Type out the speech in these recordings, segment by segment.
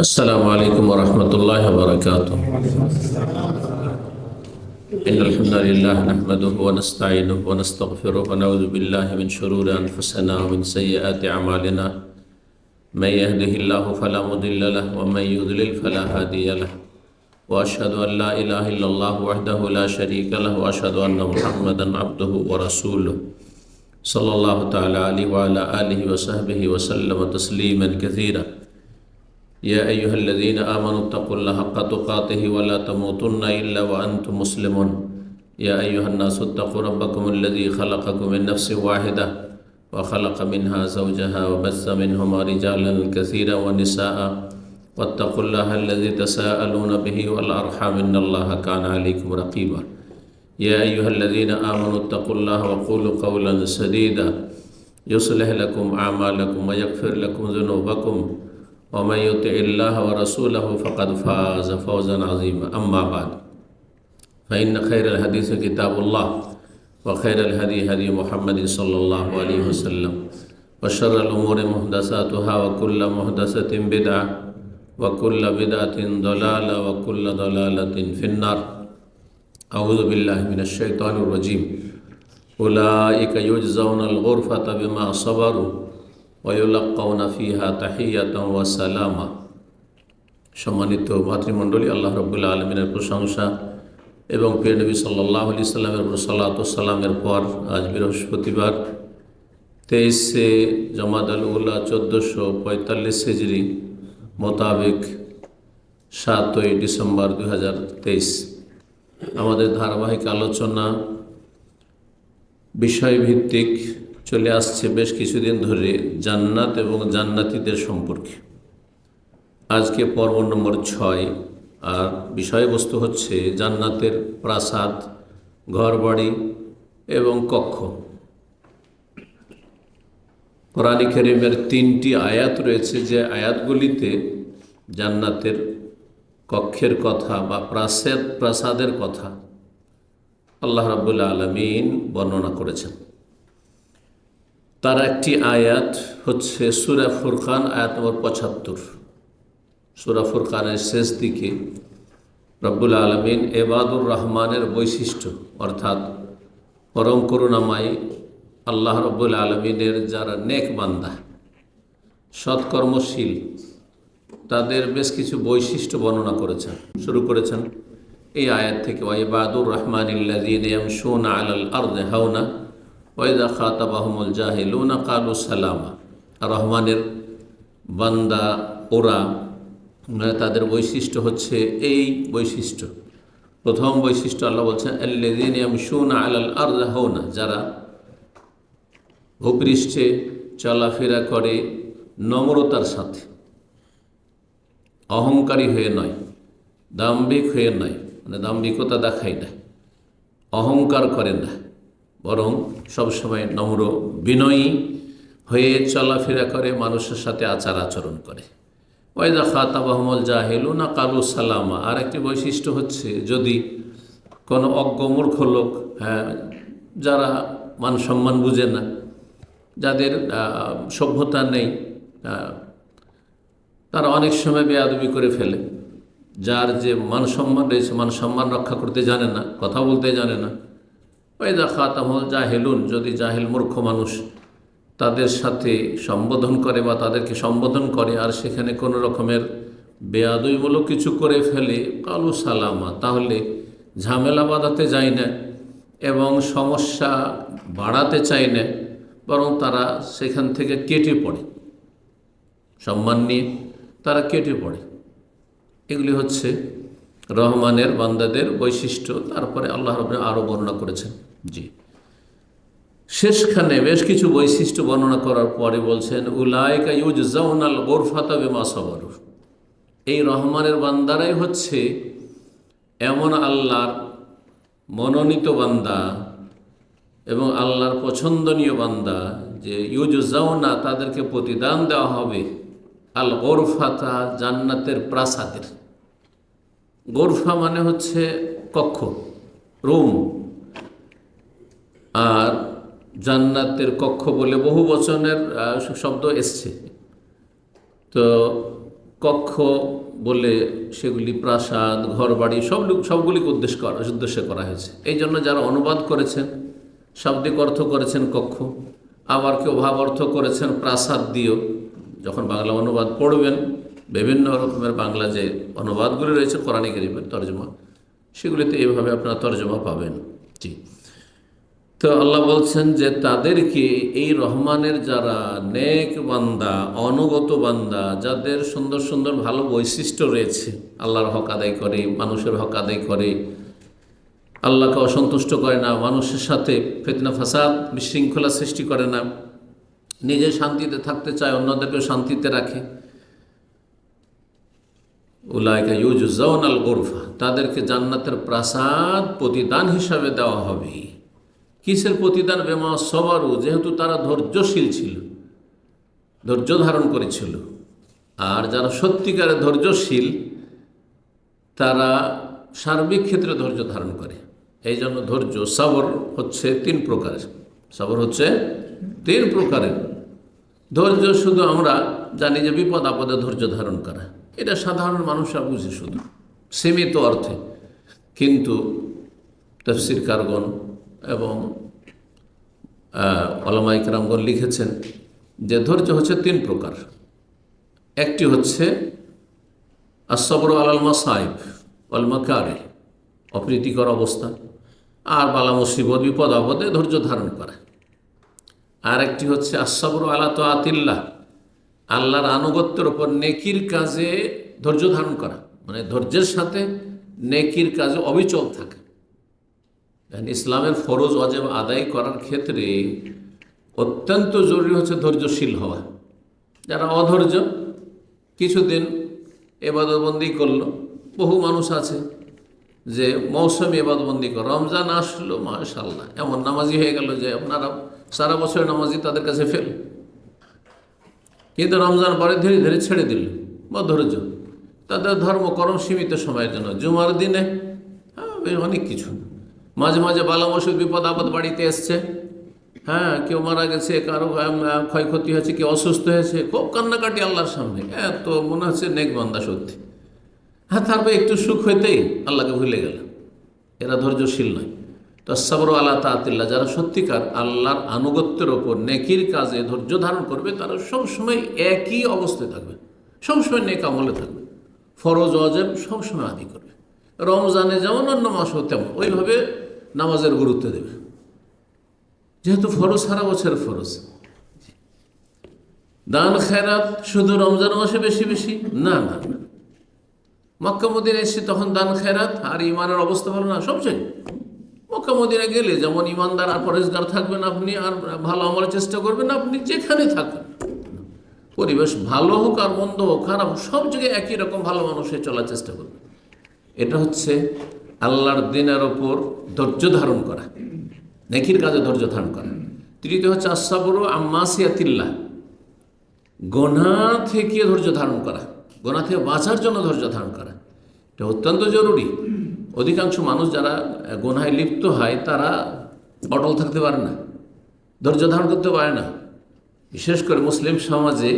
السلام عليكم ورحمة الله وبركاته. إن الحمد لله نحمده ونستعينه ونستغفره ونعوذ بالله من شرور أنفسنا ومن سيئات أعمالنا. من يهده الله فلا مضل له ومن يضلل فلا هادي له. وأشهد أن لا إله إلا الله وحده لا شريك له وأشهد أن محمدا عبده ورسوله صلى الله تعالى عليه وعلى آله وصحبه وسلم تسليما كثيرا. يا أيها الذين آمنوا اتقوا الله حق تقاته ولا تموتن إلا وأنتم مسلمون. يا أيها الناس اتقوا ربكم الذي خلقكم من نفس واحدة وخلق منها زوجها وبث منهما رجالا كثيرا ونساء واتقوا الله الذي تساءلون به والأرحام إن الله كان عليكم رقيبا. يا أيها الذين آمنوا اتقوا الله وقولوا قولا سديدا يصلح لكم أعمالكم ويغفر لكم ذنوبكم ومن يطع الله ورسوله فقد فاز فوزا عظيما. أما بعد فإن خير الحديث كتاب الله وخير الهدي هدي محمد صلى الله عليه وسلم وشر الأمور محدثاتها وكل محدثة بدعة وكل بدعة ضلالة وكل ضلالة في النار. أعوذ بالله من الشيطان الرجيم. أولئك يجزون الغرفة بما صبروا ওয়ায়ুলাক্কাউনা ফিহা তাহিয়াতাও ওয়া সালামা। সম্মানিত ভাতৃমণ্ডলী, আল্লাহ রাব্বুল আলামিনের প্রশংসা এবং প্রিয় নবী সাল্লাল্লাহু আলাইহি সাল্লামের উপর সালাত ও সালামের পর আজ বৃহস্পতিবার 23শে জমাদাল উলা 1445 হিজরি মোতাবেক 7ই ডিসেম্বর 2023 আমাদের ধারাবাহিক আলোচনা বিষয়ভিত্তিক চলে আসছে বেশ কিছুদিন ধরে জান্নাত এবং জান্নাতীদের সম্পর্কে। আজকে পর্ব নম্বর 6 আর বিষয়বস্তু হচ্ছে জান্নাতের প্রাসাদ, ঘরবাড়ি এবং কক্ষ। কোরআন কারীমের 3টি আয়াত রয়েছে যে আয়াতগুলিতে জান্নাতের কক্ষের কথা বা প্রাসাদের কথা আল্লাহ রাব্বুল আলামিন বর্ণনা করেছেন। তার একটি আয়াত হচ্ছে সূরা ফুরকান আয়াত নম্বর 75। সূরা ফুরকানের শেষ দিকে রব্বুল আলামিন ইবাদুর রহমানের বৈশিষ্ট্য অর্থাৎ পরম করুণাময় আল্লাহ রব্বুল আলামিনের যারা নেক বান্দা, সৎকর্মশীল, তাদের বেশ কিছু বৈশিষ্ট্য বর্ণনা করেছেন। শুরু করেছেন এই আয়াত থেকে, ওয়া ইবাদুর রহমানিল্লাযীনা ইয়ামশুনা আলাল আরদি হাওনা ওয়াইদা খাতাবাহুমুল জাহিলুনা ক্বালু সালামা। রহমানের বান্দা ওরা, তাদের বৈশিষ্ট্য হচ্ছে এই বৈশিষ্ট্য। প্রথম বৈশিষ্ট্য আল্লাহ বলছেন আল্লাযীনা ইয়ামশুনা আলাল আরদি হাওনা, যারা ভূপৃষ্ঠে চলাফেরা করে নম্রতার সাথে, অহংকারী হয়ে নয়, দাম্ভিক হয়ে নয়, মানে দাম্ভিকতা দেখায় না, অহংকার করে না, বরং সবসময় নম্র বিনয়ী হয়ে চলাফেরা করে, মানুষের সাথে আচার আচরণ করে। ওয়াইদা খাতাবাহুমুল জাহিলুনা ক্বালু সালামা। আর একটি বৈশিষ্ট্য হচ্ছে যদি কোনো অজ্ঞ মূর্খ লোক, যারা মান সম্মান বুঝে না, যাদের সভ্যতা নেই, তারা অনেক সময় বেয়াদবি করে ফেলে। যার যে মান সম্মান রয়েছে, মান সম্মান রক্ষা করতে জানে না, কথা বলতে জানে না। ওয়াইদা খাতাবাহুমুল জাহিলুন, যদি জাহিল মূর্খ মানুষ তাদের সাথে সম্বোধন করে বা তাদেরকে সম্বোধন করে আর সেখানে কোনো রকমের বেয়াদবিমূলক কিছু করে ফেলে, ক্বালু সালামা, তাহলে ঝামেলা বাঁধাতে যায় না এবং সমস্যা বাড়াতে চায় না, বরং তারা সেখান থেকে কেটে পড়ে, সম্মান নিয়ে তারা কেটে পড়ে। এগুলি হচ্ছে রহমানের বান্দাদের বৈশিষ্ট্য। তারপরে আল্লাহ রাব্বুল আরও বর্ণনা করেছেন। জি, শেষখানে বেশ কিছু বৈশিষ্ট্য বর্ণনা করার পরে বলছেন উলাইকা ইউজজাউনাল গুরফাতা বিমা সাবারু। এই রহমানের বান্দারাই হচ্ছে এমন আল্লাহর মনোনীত বান্দা এবং আল্লাহর পছন্দনীয় বান্দা যে ইউজজাউনা, তাদেরকে প্রতিদান দেওয়া হবে আল গুরফাতা, জান্নাতের প্রাসাদের। গোরফা মানে হচ্ছে কক্ষ, রুম, আর জান্নাতের কক্ষ বলে বহু বচনের শব্দ এসছে। তো কক্ষ বলে সেগুলি প্রাসাদ, ঘরবাড়ি সবগুলিকে উদ্দেশ্যে করা হয়েছে। এই জন্য যারা অনুবাদ করেছেন শাব্দিক অর্থ করেছেন কক্ষ, আবার কেউ ভাব অর্থ করেছেন প্রাসাদ দিয়েও। যখন বাংলা অনুবাদ পড়বেন, বিভিন্ন রকমের বাংলা যে অনুবাদগুলি রয়েছে কোরআন কারীমের তর্জমা, সেগুলিতে এইভাবে আপনারা তর্জমা পাবেন। জি, তো আল্লাহ বলছেন যে তাদেরকে, এই রহমানের যারা নেক বান্দা, অনুগত বান্দা, যাদের সুন্দর সুন্দর ভালো বৈশিষ্ট্য রয়েছে, আল্লাহর হক আদায় করে, মানুষের হক আদায় করে, আল্লাহকে অসন্তুষ্ট করে না, মানুষের সাথে ফিতনা ফাসাদ বিশৃঙ্খলা সৃষ্টি করে না, নিজে শান্তিতে থাকতে চায়, অন্যদেরকে শান্তিতে রাখে, উলাইকা ইউজজাউনাল গুরফা, তাদেরকে জান্নাতের প্রাসাদ প্রতিদান হিসাবে দেওয়া হবে। কিসের প্রতিদান? বেমা সবারু, যেহেতু তারা ধৈর্যশীল ছিল, ধৈর্য ধারণ করেছিল। আর যারা সত্যিকারে ধৈর্যশীল তারা সার্বিক ক্ষেত্রে ধৈর্য ধারণ করে। এই জন্য ধৈর্য, সবর হচ্ছে 3 প্রকারের। সবর হচ্ছে 3 প্রকারের। ধৈর্য শুধু আমরা জানি যে বিপদ আপদে ধৈর্য ধারণ করা, এটা সাধারণ মানুষরা বুঝে শুধু সীমিত অর্থে, কিন্তু তাফসীরকারগণ এবং উলামা ইকরামগণ লিখেছেন যে ধৈর্য হচ্ছে 3 প্রকার। একটি হচ্ছে আসসাবরু আলাল মাসাইব ওয়াল মাকারিহ, অপ্রীতিকর অবস্থা আর বালা মুসিবত, বিপদ আপদে ধৈর্য ধারণ করা। আর একটি হচ্ছে আসসাবরু আলা তাআতিল্লাহ, আল্লাহর আনুগত্যের উপর নেকির কাজে ধৈর্য ধারণ করা, মানে ধৈর্যের সাথে নেকির কাজে অবিচল থাকা। ইসলামের ফরজ ওয়াজিব আদায় করার ক্ষেত্রে অত্যন্ত জরুরি হচ্ছে ধৈর্যশীল হওয়া। যারা অধৈর্য, কিছুদিন ইবাদতবন্দি করলো, বহু মানুষ আছে যে মৌসুমি ইবাদতবন্দি করে, রমজান আসলো মাশাআল্লাহ এমন নামাজি হয়ে গেল যে আপনারা সারা বছর নামাজি তাদের কাছে ফেল, কিন্তু রমজান পরে ধীরে ধীরে ছেড়ে দিল বা ধৈর্য। তাদের ধর্মকর্ম সীমিত সময়ের জন্য, জুমার দিনে অনেক কিছু, মাঝে মাঝে বালা মুসিবত বিপদ আপদ বাড়িতে এসছে, কেউ মারা গেছে, কারো ক্ষয়ক্ষতি হয়েছে, কেউ অসুস্থ হয়েছে, খুব কান্নাকাটি আল্লাহর সামনে, তো মনে হচ্ছে নেক বান্দা সত্যি। তারপরে একটু সুখ হইতেই আল্লাহকে ভুলে গেল, এরা ধৈর্যশীল নয়। তো সাবরু আলা তাআতিল্লাহ, যারা সত্যিকার আল্লাহর আনুগত্যের ওপর নেকির কাজে ধৈর্য ধারণ করবে, তারা সবসময় একই অবস্থায় থাকবে, সবসময় নেক আমলে থাকবে, ফরজ ওয়াজিব সবসময় আদায় করবে। রমজানে যেমন অন্য মাস তেমন ওইভাবে নামাজের গুরুত্ব দেবে, যেহেতু ফরজ সারা বছর ফরজ। দান খেরাত শুধু রমজান মাসে বেশি বেশি না, না না, মক্কা মদিনায় এসে তখন দান খেরাত আর ইমানের অবস্থা ভালো না, সবচেয়ে মক্কা মদিনা গেলে যেমন ইমানদার আর পরেজগার থাকবেন আপনি, আর ভালো আমলের চেষ্টা করবেন আপনি, যেখানে থাকবেন পরিবেশ ভালো হোক আর মন্দ হোক, খারাপ, সব জায়গায় একই রকম ভালো মানুষে চলার চেষ্টা করবেন। এটা হচ্ছে আল্লাহর দ্বীনের ওপর ধৈর্য ধারণ করা, নেকির কাজে ধৈর্য ধারণ করা। তৃতীয় হচ্ছে আসসাবরু আম্মাসিয়াতিল্লাহ, গুনাহ থেকে ধৈর্য ধারণ করা, গুনাহ থেকে বাঁচার জন্য ধৈর্য ধারণ করা, এটা অত্যন্ত জরুরি। অধিকাংশ মানুষ যারা গুনাহে লিপ্ত হয় তারা অটল থাকতে পারে না, ধৈর্য ধারণ করতে পারে না। বিশেষ করে মুসলিম সমাজে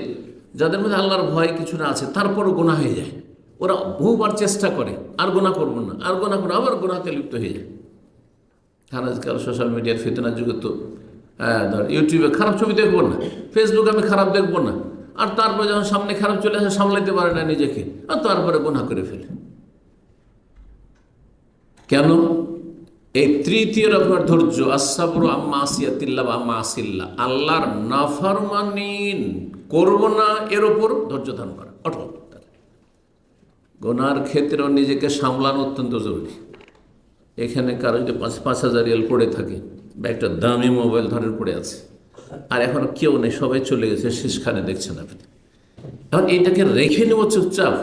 যাদের মধ্যে আল্লাহর ভয় কিছুটা আছে, তারপরও গুনাহ হয়ে যায়, ওরা বহুবার চেষ্টা করে আর গুনাহ করবো না, আর গুনাহ করবো, আবার গুনাহতে লিপ্ত হয়ে যায়। কারণ আজকাল সোশ্যাল মিডিয়ার ফিতনার যুগে তো ধর ইউটিউবে খারাপ ছবি দেখবো না, ফেসবুকে আমি খারাপ দেখবো না, আর তারপরে যখন সামনে খারাপ চলে আসে সামলাইতে পারে না নিজেকে, আর তারপরে গুনাহ করে ফেলে। কেন? এই তৃতীয় রকমের ধৈর্য, আসসাবরু আম্মা আসিয়াতিল্লাহ বা আম্মা আসিল্লাহ, আল্লাহর নাফরমানি করবো না এর ওপর ধৈর্য ধারণ করা, অটল। গুনার ক্ষেত্রেও নিজেকে সামলানো অত্যন্ত জরুরি। এখানে কারো যদি 5,000 রিয়াল পড়ে থাকে বা একটা দামি মোবাইল ধরেন পড়ে আছে, আর এখন কেউ নেই, সবাই চলে গেছে, শেষখানে দেখছেন আপনি, এখন এইটাকে রেখে নেব চুপচাপ,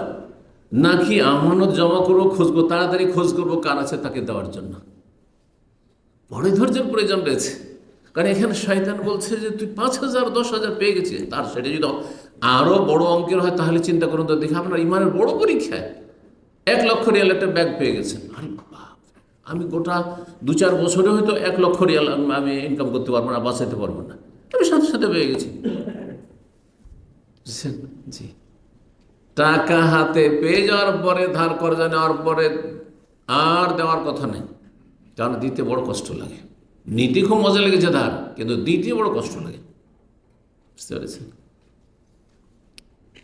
নাকি আমানত জমা করবো, খুঁজবো, তাড়াতাড়ি খোঁজ করবো কার আছে তাকে দেওয়ার জন্য? বড়ই ধৈর্যের প্রয়োজন রয়েছে। কারণ এখানে শয়তান বলছে যে তুই 5,000 10,000 পেয়ে গেছিস, তার সেটা যদি আরও বড় অঙ্কের হয় তাহলে চিন্তা করুন তো, দেখে আপনার ইমানের বড় পরীক্ষায় 1 লক্ষ রিয়াল একটা ব্যাগ পেয়ে গেছেন। আরে আমি গোটা 2-4 বছরে হয়তো 1 লক্ষ রিয়াল আমি ইনকাম করতে পারবো না, বাঁচাইতে পারবো না, আমি সাথে সাথে পেয়ে গেছি। জি, টাকা হাতে পেয়ে যাওয়ার পরে, ধার কর্জা নেওয়ার পরে আর দেওয়ার কথা নেই, কারণ দিতে বড় কষ্ট লাগে। নিতে খুব মজা লেগেছে ধার, কিন্তু দিতে বড় কষ্ট লাগে। বুঝতে পেরেছেন?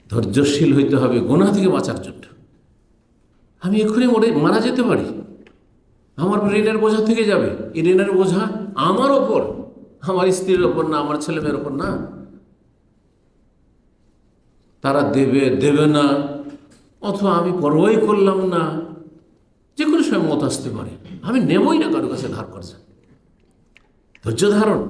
ধৈর্যশীল হইতে হবে গুনাহ থেকে বাঁচার জন্য। আমি এক্ষুনি মারা যেতে পারি, আমার ঋণের বোঝা থেকে যাবে। এই ঋণের বোঝা আমার ওপর, আমার স্ত্রীর ওপর না, আমার ছেলে মেয়ের ওপর না। তারা দেবে দেবে না, অথবা আমি পরোয়াই করলাম না, যে কোনো সময় মত আসতে পারে, আমি নেবই না কারো কাছে ধার কর্জা। ধৈর্য ধারণ,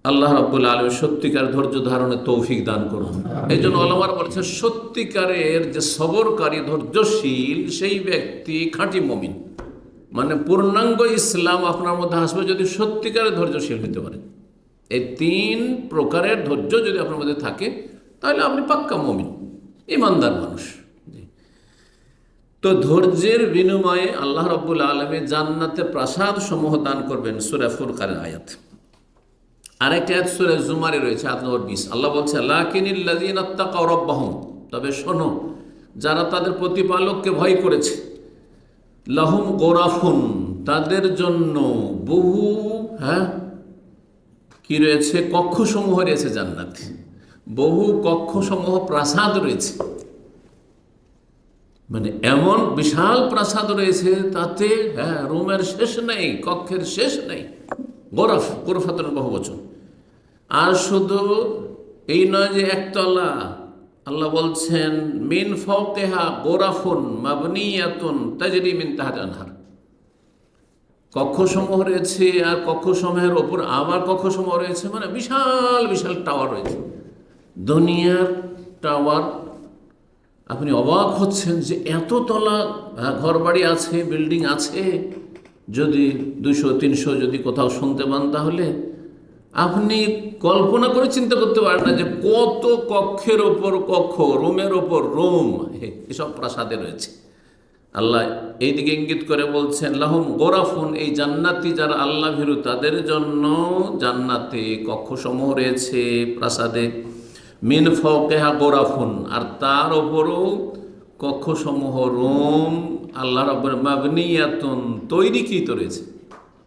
আল্লাহ রাব্বুল আলামিন সত্যিকার ধৈর্য ধারণের তৌফিক দান করুন। এই জন্য ওলামারা বলেছে সত্যিকারের যে সবরকারী, ধৈর্যশীল, সেই ব্যক্তি খাঁটি মুমিন। মানে পূর্ণাঙ্গ ইসলাম আপনার মধ্যে আসবে যদি সত্যিকারের ধৈর্যশীল হতে পারে। এই 3 প্রকারের ধৈর্য যদি আপনার মধ্যে থাকে, তাহলে আপনি পাক্কা মুমিন, ইমানদার মানুষ। তো ধৈর্যের বিনিময়ে আল্লাহ রাব্বুল আলামিন জান্নাতে প্রাসাদ সমূহ দান করবেন। সূরা ফুরকানের আয়াত। আরেকটা আয়াত সূরা জুমারে রয়েছে, আয়াত নম্বর 20। আল্লাহ বলছে লাকিনিল্লাযীনা ইত্তাকাউ রাব্বাহুম, তবে শোনো, যারা তাদের প্রতিপালককে ভয় করেছে, লাহুম গোরাফুন, তাদের জন্য বহু কি রয়েছে, কক্ষসমূহ রয়েছে জান্নাতে। বহু কক্ষসমূহ, প্রাসাদ রয়েছে। মানে এমন বিশাল প্রাসাদ রয়েছে, তাতে রুমের শেষ নেই, কক্ষের শেষ নেই। গোরফ, গোরফাতের বহুবচন। আর শুধু এই নয় যে একতলা, আল্লাহ বলছেন মিন ফাওকিহা গোরাফুন মাবনিয়াতুন তাজরি মিন তাহতিহা আনহার। কক্ষসমূহ রয়েছে, আর কক্ষসমূহের ওপর আবার কক্ষসমূহ রয়েছে। মানে বিশাল বিশাল টাওয়ার রয়েছে, দুনিয়ার টাওয়ার। আপনি অবাক হচ্ছেন যে এত তলা ঘর বাড়ি আছে, বিল্ডিং আছে। যদি 200-300 যদি কোথাও শুনতে পান, তাহলে আপনি কল্পনা করে চিন্তা করতে পারেন না যে কত কক্ষের ওপর কক্ষ, রুমের ওপর রুম, এসব প্রাসাদে রয়েছে। আল্লাহ এইদিকে ইঙ্গিত করে বলছেন লাহুম গোরাফুন, এই জান্নাতি যারা আল্লাহ ভীরু, তাদের জন্য জান্নাতে কক্ষসমূহ রয়েছে, প্রাসাদে। মিন ফাওকিহা গোরাফুন, আর তার ওপরও কক্ষসমূহ, রুম, আল্লাহ রাব্বুল মাবনিয়াতুন, তৈরিকৃত রয়েছে।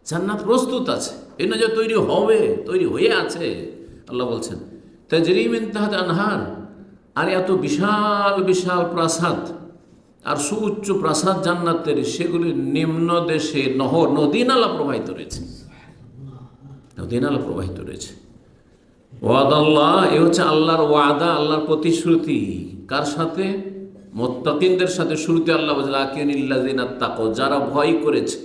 জান্নাত প্রস্তুত আছে, এই না যে তৈরি হবে, তৈরি হয়ে আছে। আল্লাহ বলছেন তাজরি মিন তাহতিহা আনহার। আর এত বিশাল বিশাল প্রাসাদ আর সুউচ্চ প্রাসাদ জান্নাতের, সেগুলি নিম্ন দেশে নহর, নদী নালা প্রবাহিত রয়েছে, নদী নালা প্রবাহিত রয়েছে। ওয়াদাল্লাহ, এ হচ্ছে আল্লাহর ওয়াদা, আল্লাহর প্রতিশ্রুতি। কার সাথে? মুত্তাকিনদের সাথে। শুরুতে আল্লাহ বলছে লাকিনিল্লাযীনা ইত্তাকাউ, যারা ভয় করেছে,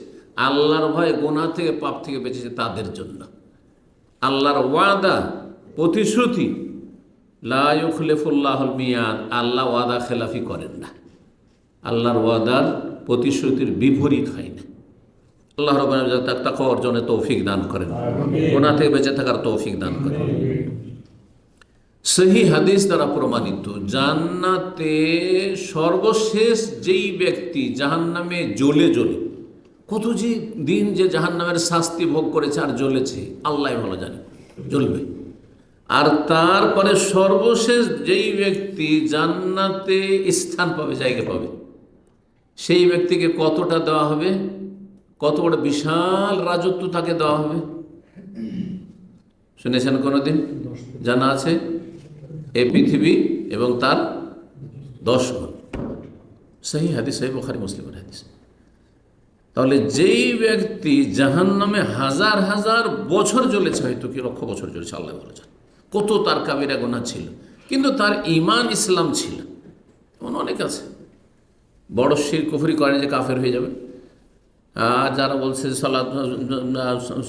আল্লাহর ভয়, গুনাহ থেকে, পাপ থেকে বেঁচেছে, তাদের জন্য আল্লাহর ওয়াদা, প্রতিশ্রুতি। লা ইউখলিফুল্লাহুল মিয়াদ, আল্লাহ ওয়াদা খেলাফি করেন না। আল্লাহর ওয়াদার, প্রতিশ্রুতির বিপরীত হয় না। আল্লাহ রাব্বুল আলামিন তাকওয়া অর্জনের তৌফিক দান করেন, গুনাহ থেকে বেঁচে থাকার তৌফিক দান করেন। সহি হাদিস দ্বারা প্রমাণিত, জান্নাতে সর্বশেষ যেই ব্যক্তি জাহান্নামে জ্বলে জ্বলে, কত যে দিন যে জাহান্নামের শাস্তি ভোগ করেছে আর জ্বলেছে, আল্লাহ ভালো জানে, জ্বলবে। আর তারপরে সর্বশেষ যেই ব্যক্তি জান্নাতে স্থান পাবে, জায়গা পাবে, সেই ব্যক্তিকে কতটা দেওয়া হবে? কত বড় বিশাল রাজত্ব তাকে দেওয়া হবে, শুনেছেন কোনোদিন? জানা আছে? এই পৃথিবী এবং তার 10 গুণ। সহি হাদিস, সহি বুখারী মুসলিমের হাদিস। তাহলে যেই ব্যক্তি জাহান্নামে হাজার হাজার বছর জ্বলেছে, হয়তো কি লক্ষ বছর জ্বলেছে, আল্লাহ ভালো জানে, কত তার কাবিরা গুনাহ ছিল, কিন্তু তার ঈমান ইসলাম ছিল। এমন অনেক আছে, বড় শিরক কুফরি করেন যে কাফের হয়ে যাবে। আর যারা বলছে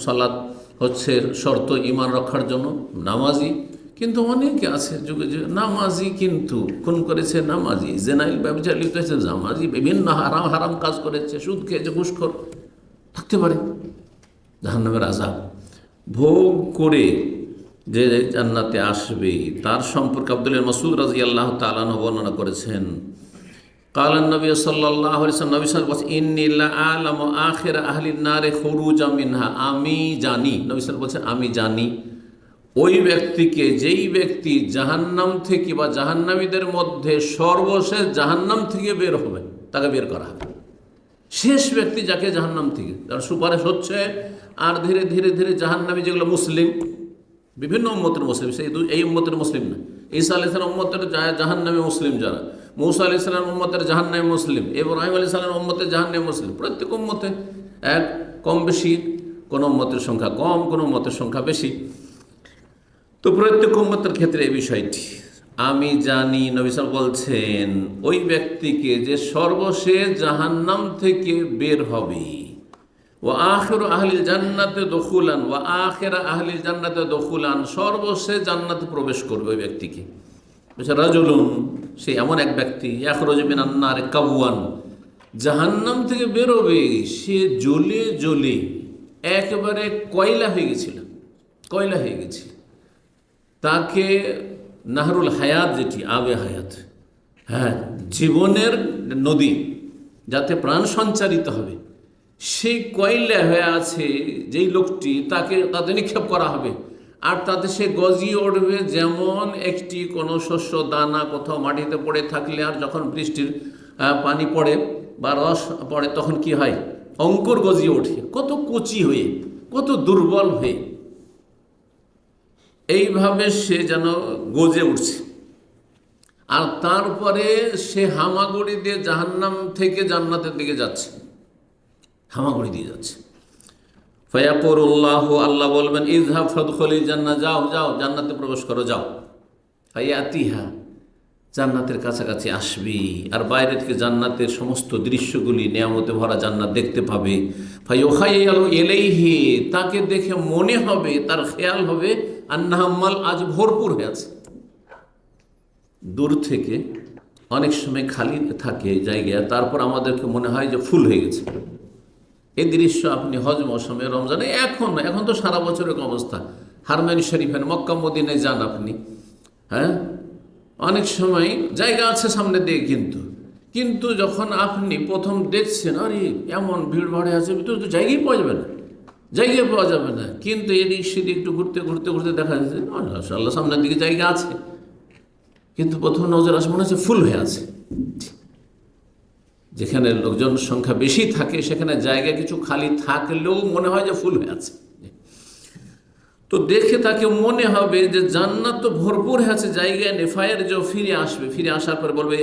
সালাত হচ্ছে শর্ত ঈমান রক্ষার জন্য, নামাজি, কিন্তু অনেকে আছে যুগে যুগে নামাজি, কিন্তু খুন করেছে নামাজি, জেনাইল ব্যবচার লিপ্ত হয়েছে নামাজি, বিভিন্ন হারাম হারাম কাজ করেছে, সুদ খেয়েছে, ঘুষখোর, থাকতে পারে। জাহান্নামের আযাব ভোগ করে যে জান্নাতে আসবে, তার সম্পর্কে আব্দুল্লাহ মাসউদ রাদিয়াল্লাহু তাআলা আনহু বর্ণনা করেছেন, কালান নবী সাল্লাল্লাহু আলাইহি ওয়াসাল্লাম, নবী সাল্লাল্লাহু আলাইহি ওয়াসাল্লাম, ইন্নী লা আ'লামু আখিরা আহলিন নারে খুরুজা মিনহা, আমি জানি, নবী সাল্লাল্লাহু আলাইহি ওয়াসাল্লাম বলছেন আমি জানি ওই ব্যক্তিকে, যেই ব্যক্তি জাহান্নাম থেকে বা জাহান্নামীদের মধ্যে সর্বশেষ জাহান্নাম থেকে বের হবে, তাকে বের করা হবে। শেষ ব্যক্তি যাকে জাহান্নাম থেকে তার সুপারিশ হচ্ছে, আর ধীরে ধীরে ধীরে জাহান্নামী যেগুলো মুসলিম, বিভিন্ন উম্মতের মুসলিম, এই উম্মতের মুসলিম না, ঈসা আলাইহিস সালাম উম্মতের জাহান্নামী মুসলিম যারা, মূসা আলাইহিস সালাম উম্মতের জাহান্নামী মুসলিম, ইব্রাহিম আলাইহিস সালাম উম্মতের জাহান্নামী মুসলিম। প্রত্যেক উম্মতে এক কম বেশি, কোন উম্মতের সংখ্যা কম, কোন উম্মতের সংখ্যা বেশি। তো প্রত্যেক উম্মতের ক্ষেত্রে এই বিষয়টি আমি জানি। নবী সাল্লাল্লাহু আলাইহি ওয়াসাল্লাম বলছেন, ওই ব্যক্তিকে যে সর্বশেষ জাহান্নাম থেকে বের হবে, ওয়া আখিরু আহলিল জান্নাতে দুখুলান ওয়া আখিরা আহলিল জান্নাতে দুখুলান, সর্বশেষ জান্নাতে প্রবেশ করবে ওই ব্যক্তিকে। রাজুলুন, সে এমন এক ব্যক্তি, ইয়াখরুজু মিনান নার কাবওয়ান, জাহান্নাম থেকে বেরোবে সে জ্বলে জ্বলে একেবারে কয়লা হয়ে গেছিল, কয়লা হয়ে গেছিল। তাকে নাহরুল হায়াত, যেটি আবে হায়াত, হ্যাঁ, জীবনের নদী, যাতে প্রাণ সঞ্চারিত হবে, সেই কয়লা হয়ে আছে যেই লোকটি, তাতে নিক্ষেপ করা হবে, আর তাতে সে গজিয়ে উঠবে যেমন একটি কোনো শস্য দানা কোথাও মাটিতে পড়ে থাকলে, আর যখন বৃষ্টির পানি পড়ে বা রস পড়ে তখন কি হয়, অঙ্কুর গজিয়ে ওঠে, কত কচি হয়ে, কত দুর্বল হয়ে, এইভাবে সে যেন গজে উঠছে। আর তারপরে সে হামাগুড়ি দিয়ে জাহান্নাম থেকে জান্নাতের দিকে যাচ্ছে, হামাগুড়ি দিয়ে যাচ্ছে। ফায়াকুরুল্লাহু, আল্লাহ বলবেন, ইযহাব ফাদখুলিল জান্নাহ, যাও যাও জান্নাতে প্রবেশ করো, যাও। ফায়াতিহা, জান্নাতের কাছাকাছি আসবি, আর বাইরে থেকে জান্নাতের সমস্ত দৃশ্যগুলি, নিয়ামতে ভরা জান্নাত দেখতে পাবে। ফায়ুখাইয়ালু ইলাইহি, তাকে দেখে মনে হবে, তার খেয়াল হবে, আন্নাহাম্মাল, আজ ভরপুর হয়ে আছে। দূর থেকে অনেক সময় খালি থাকে জায়গা, তারপর আমাদেরকে মনে হয় যে ফুল হয়ে গেছে। এই দৃশ্য আপনি হজ মৌসুমে, রমজানে, এখন তো সারা বছরের অবস্থা, হারমাইন শরীফের, মক্কা মদিনায় যান আপনি, হ্যাঁ, অনেক সময় জায়গা আছে সামনে দিয়ে, কিন্তু যখন আপনি প্রথম দেখছেন, আরে এমন ভিড় ভাড়ে আছে, ভিতরে তো জায়গায় পাওয়া যাবে না, জায়গায় পাওয়া যাবে না। কিন্তু এদিক সেদিক একটু ঘুরতে ঘুরতে ঘুরতে দেখা যাচ্ছে মাশাআল্লাহ সামনের দিকে জায়গা আছে, কিন্তু প্রথম নজর আসে মনে হচ্ছে ফুল হয়ে আছে। যেখানে লোকজন সংখ্যা বেশি থাকে সেখানে জায়গা কিছু খালি থাকলেও মনে হয় যে ফুল হয়ে আছে। তো দেখে তাকে মনে হবে যে জান্নাত তো ভরপুর হয়ে আছে, জায়গায় নেই। ফায়ার যে ফিরে আসবে, ফিরে আসার পর বলবে,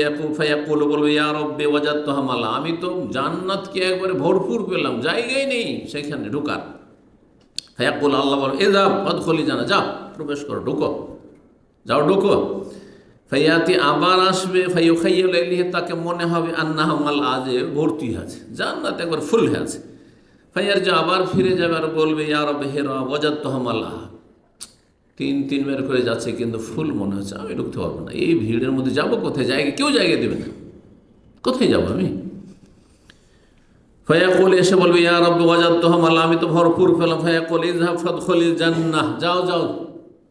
বলবে, ইয়া রব্বি ওয়াজাদতুহা মালা, আমি তো জান্নাতকে একবারে ভরপুর পেলাম, জায়গায় নেই সেখানে ঢোকার। ফায়াকুল, আল্লাহ বলবে, ইযহাব ফাদখুলি জান্নাহ, যাও প্রবেশ করো, ঢুকো, যাও ঢুকো। ফায়াতি, আবার আসবে, ফায়ুখাইয়ালু ইলাইহি, তাকে মনে হবে, আন্নাহাম্মাল, আজ ভর্তি আছে, জান্নাত একবার ফুল হয়ে আছে। ফায়ার যে আবার ফিরে যাবে আর বলবে, ইয়া রব্বি হে রব, ওয়াজাদতুহা মালা, তিন বের করে যাচ্ছে কিন্তু ফুল মনে হচ্ছে, আমি ঢুকতে পারবো না, এই ভিড়ের মধ্যে যাবো কোথায়, জায়গা কেউ জায়গা দেবে না, কোথায় যাবো আমি। ফায়াকুল, এসে বলবে, ইয়া রব্বি ওয়াজাদতুহা মালা, আমি তো ভরপুর পেলাম। ফায়াকুল, ইযহাব ফাদখুলিল জান্নাহ, যাও যাও,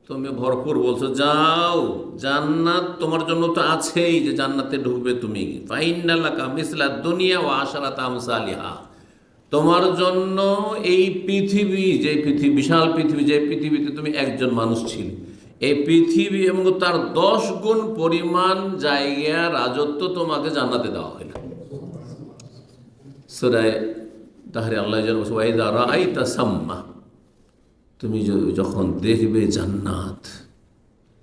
তুমি ভরপুর বলছো, যাও, জান্নাত তোমার জন্য তো আছেই, যে জান্নাতে ঢুকবে তুমি। ফাইন্না লাকা মিসলা দুনিয়া ওয়া আশারাতা আমসালিহা, তোমার জন্য এই পৃথিবী, যে পৃথিবী, বিশাল পৃথিবী, যে পৃথিবীতে তুমি একজন মানুষ ছিল, এই পৃথিবী এবং তার 10 গুণ পরিমাণ জায়গা, রাজত্ব তোমাকে জান্নাতে দেওয়া হইল। সূরা তাহরে আল্লাহ জানাবে, ওয়াইদা রাআইতা সাম্মা, তুমি যখন দেখবে জান্নাত,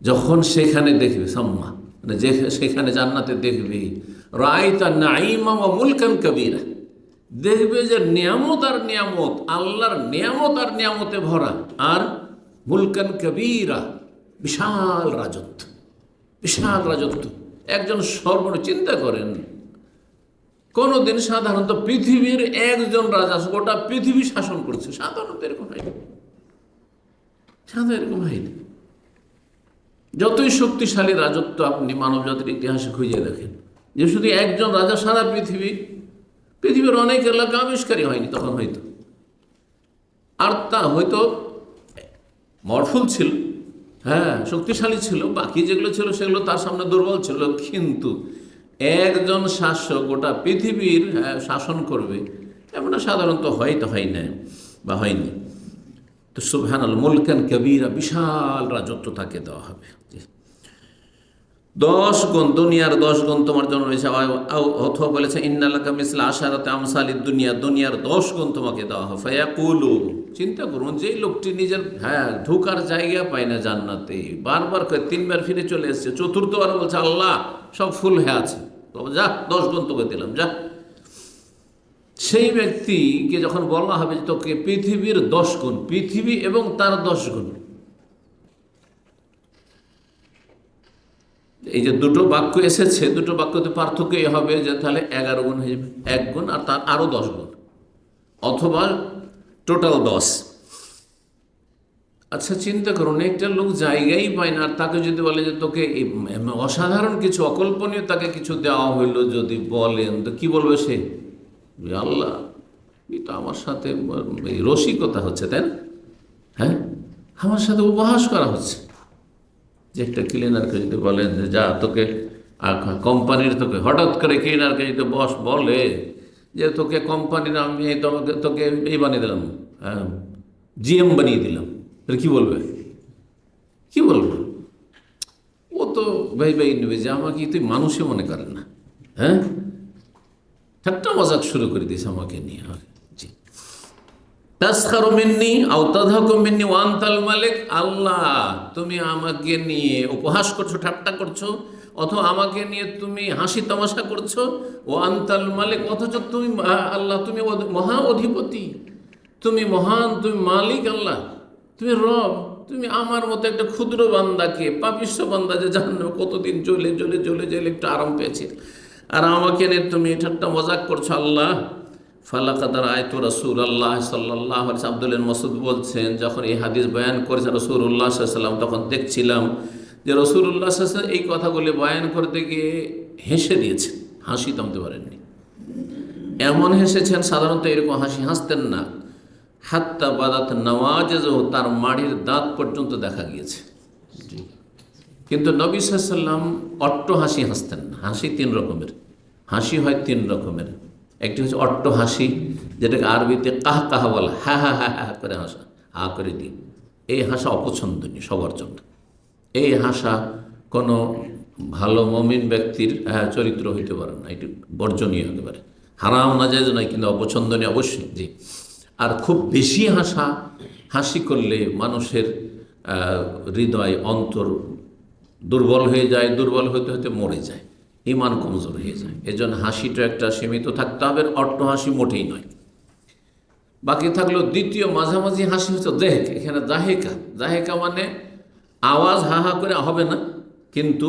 যখন সেখানে দেখবে, সাম্মা মানে যে সেখানে জান্নাতে দেখবে, রাআইতা নাঈমা ওয়া মুলকান কাবীরা, দেখবে যে নিয়ামত আর নিয়ামত, আল্লাহর নিয়ামত আর নিয়ামতে ভরা, আর মুলকান কবীরা, বিশাল রাজত্ব, বিশাল রাজত্ব। একজন চিন্তা করেন, কোনদিন সাধারণত পৃথিবীর একজন রাজা গোটা পৃথিবী শাসন করছে, সাধারণত এরকম হয়নি, সাধারণত এরকম হয়নি। যতই শক্তিশালী রাজত্ব আপনি মানব জাতির ইতিহাসে খুঁজে দেখেন, যে শুধু একজন রাজা সারা পৃথিবীর অনেক এলাকা আবিষ্কারই হয়নি তখন, হয়তো, আর তা হয়তো মরফুল ছিল, হ্যাঁ, শক্তিশালী ছিল, বাকি যেগুলো ছিল সেগুলো তার সামনে দুর্বল ছিল। কিন্তু একজন শাসক গোটা পৃথিবীর শাসন করবে এমনটা সাধারণত হয় না বা হয়নি। তো সুবহানাল্লাহ, মুলকান কবীরা, বিশাল রাজত্ব তাকে দেওয়া হবে। 10 গুণ, দুনিয়ার 10 গুণ তোমার জন্য রয়েছে। অথবা বলেছে ইন্নালাকা মিসলা আশারাতে আমসালিদ দুনিয়া, দুনিয়ার 10 গুণ তোমাকে দেওয়া হবে। ফায়াকুলু, চিন্তা করুন, যেই লোকটি নিজের ঢোকার জায়গা পায় না জান্নাতে, বারবার করে 3বার ফিরে চলে এসেছে, চতুর্থবার বলছে আল্লাহ সব ফুল হয়ে আছে, যা 10 গুণ তোকে দিলাম, যা। সেই ব্যক্তিকে যখন বলা হবে যে তোকে পৃথিবীর 10 গুণ, পৃথিবী এবং তার 10 গুণ, এই যে দুটো বাক্য এসেছে, দুটো বাক্যতে পার্থক্য এই হবে যে তাহলে 11 গুণ হয়ে যাবে, 1 গুণ আর তার আরও 10 গুণ, অথবা টোটাল 10। আচ্ছা চিন্তা করুন, একটা লোক জায়গাই পায় না, আর তাকে যদি বলে যে তোকে অসাধারণ কিছু, অকল্পনীয় তাকে কিছু দেওয়া হইলো, যদি বলেন তো কি বলবে সে? আল্লাহ, এই তো আমার সাথে রসিকতা হচ্ছে, তাই না? হ্যাঁ, আমার সাথে উপহাস করা হচ্ছে। যে একটা ক্লিনারকে যদি বলেন যে যা তোকে কোম্পানির, তোকে হঠাৎ করে ক্লিনারকে যদি বস বলে যে তোকে কোম্পানির আমি তোকে এই বানিয়ে দিলাম, জিএম বানিয়ে দিলাম, তাহলে কী বলবে? কি বলবে? ও তো ভাই নেবে যে আমাকে তুই মানুষই মনে করেন না, হ্যাঁ, ঠাট্টা মজাক শুরু করে দিয়েছে আমাকে নিয়ে। জি, তাসখারু মিন্নি আও তাদহাকু মিন্নি ওয়া আনতাল মালিক, আল্লাহ তুমি আমাকে নিয়ে উপহাস করছো, ঠাট্টা করছো, অথবা আমাকে নিয়ে তুমি হাসি তামাশা করছো। ওয়া আনতাল মালিক, অথচ তুমি আল্লাহ, তুমি মহা অধিপতি, তুমি মহান, তুমি মালিক, আল্লাহ তুমি রব, তুমি আমার মতো একটা ক্ষুদ্র বান্দাকে, পাপিষ্ঠ বান্দা যে জাহান্নামে কতদিন জ্বলে জ্বলে জ্বলে জ্বলে একটু আরাম পেয়েছি, আর আমাকে নিয়ে তুমি ঠাট্টা মজাক করছো আল্লাহ। ফালাকাদ রাআইতু রাসূলুল্লাহ সাল্লাল্লাহু আলাইহি ওয়াসাল্লাম, আব্দুল্লাহ ইবনে মাসউদ বলছেন, যখন এই হাদিস বয়ান করেছেন রাসূলুল্লাহ সাল্লাল্লাহু আলাইহি ওয়াসাল্লাম, তখন দেখছিলাম যে রাসূলুল্লাহ সাল্লাল্লাহু আলাইহি ওয়াসাল্লাম এই কথাগুলি বয়ান করতে গিয়ে হেসে দিয়েছেন, হাসি থামতে পারেননি। এমন হেসেছেন, সাধারণত এরকম হাসি হাসতেন না। হাত্তা বাদাত নওয়াজিজহু, তার মাড়ির দাঁত পর্যন্ত দেখা গিয়েছে। কিন্তু নবী সাল্লাল্লাহু আলাইহি ওয়াসাল্লাম অট্ট হাসি হাসতেন না। হাসি 3 রকমের, হাসি হয় 3 রকমের। একটি হচ্ছে অট্ট হাসি, যেটাকে আরবিতে কাহ কাহ বলা, হা হা হা হা করে হাসা, হা করে দিই, এই হাসা অপছন্দনীয় সবার জন্য। এই হাসা কোনো ভালো মুমিন ব্যক্তির চরিত্র হইতে পারে না, এটি বর্জনীয় হতে পারে, হারাম না যায় নয়, কিন্তু অপছন্দনীয় অবশ্যই। জি, আর খুব বেশি হাসি করলে মানুষের হৃদয়, অন্তর দুর্বল হয়ে যায়, দুর্বল হতে হতে মরে যায়, ইমান কমজোর হয়ে যায়। এজন্য হাসিটা একটা সীমিত থাকতে হবে, অট্ট হাসি মোটেই নয়। বাকি থাকলো দ্বিতীয় মাঝামাঝি হাসি হচ্ছে দেহেক, এখানে জাহেকা, জাহেকা মানে আওয়াজ হা হা করে হবে না, কিন্তু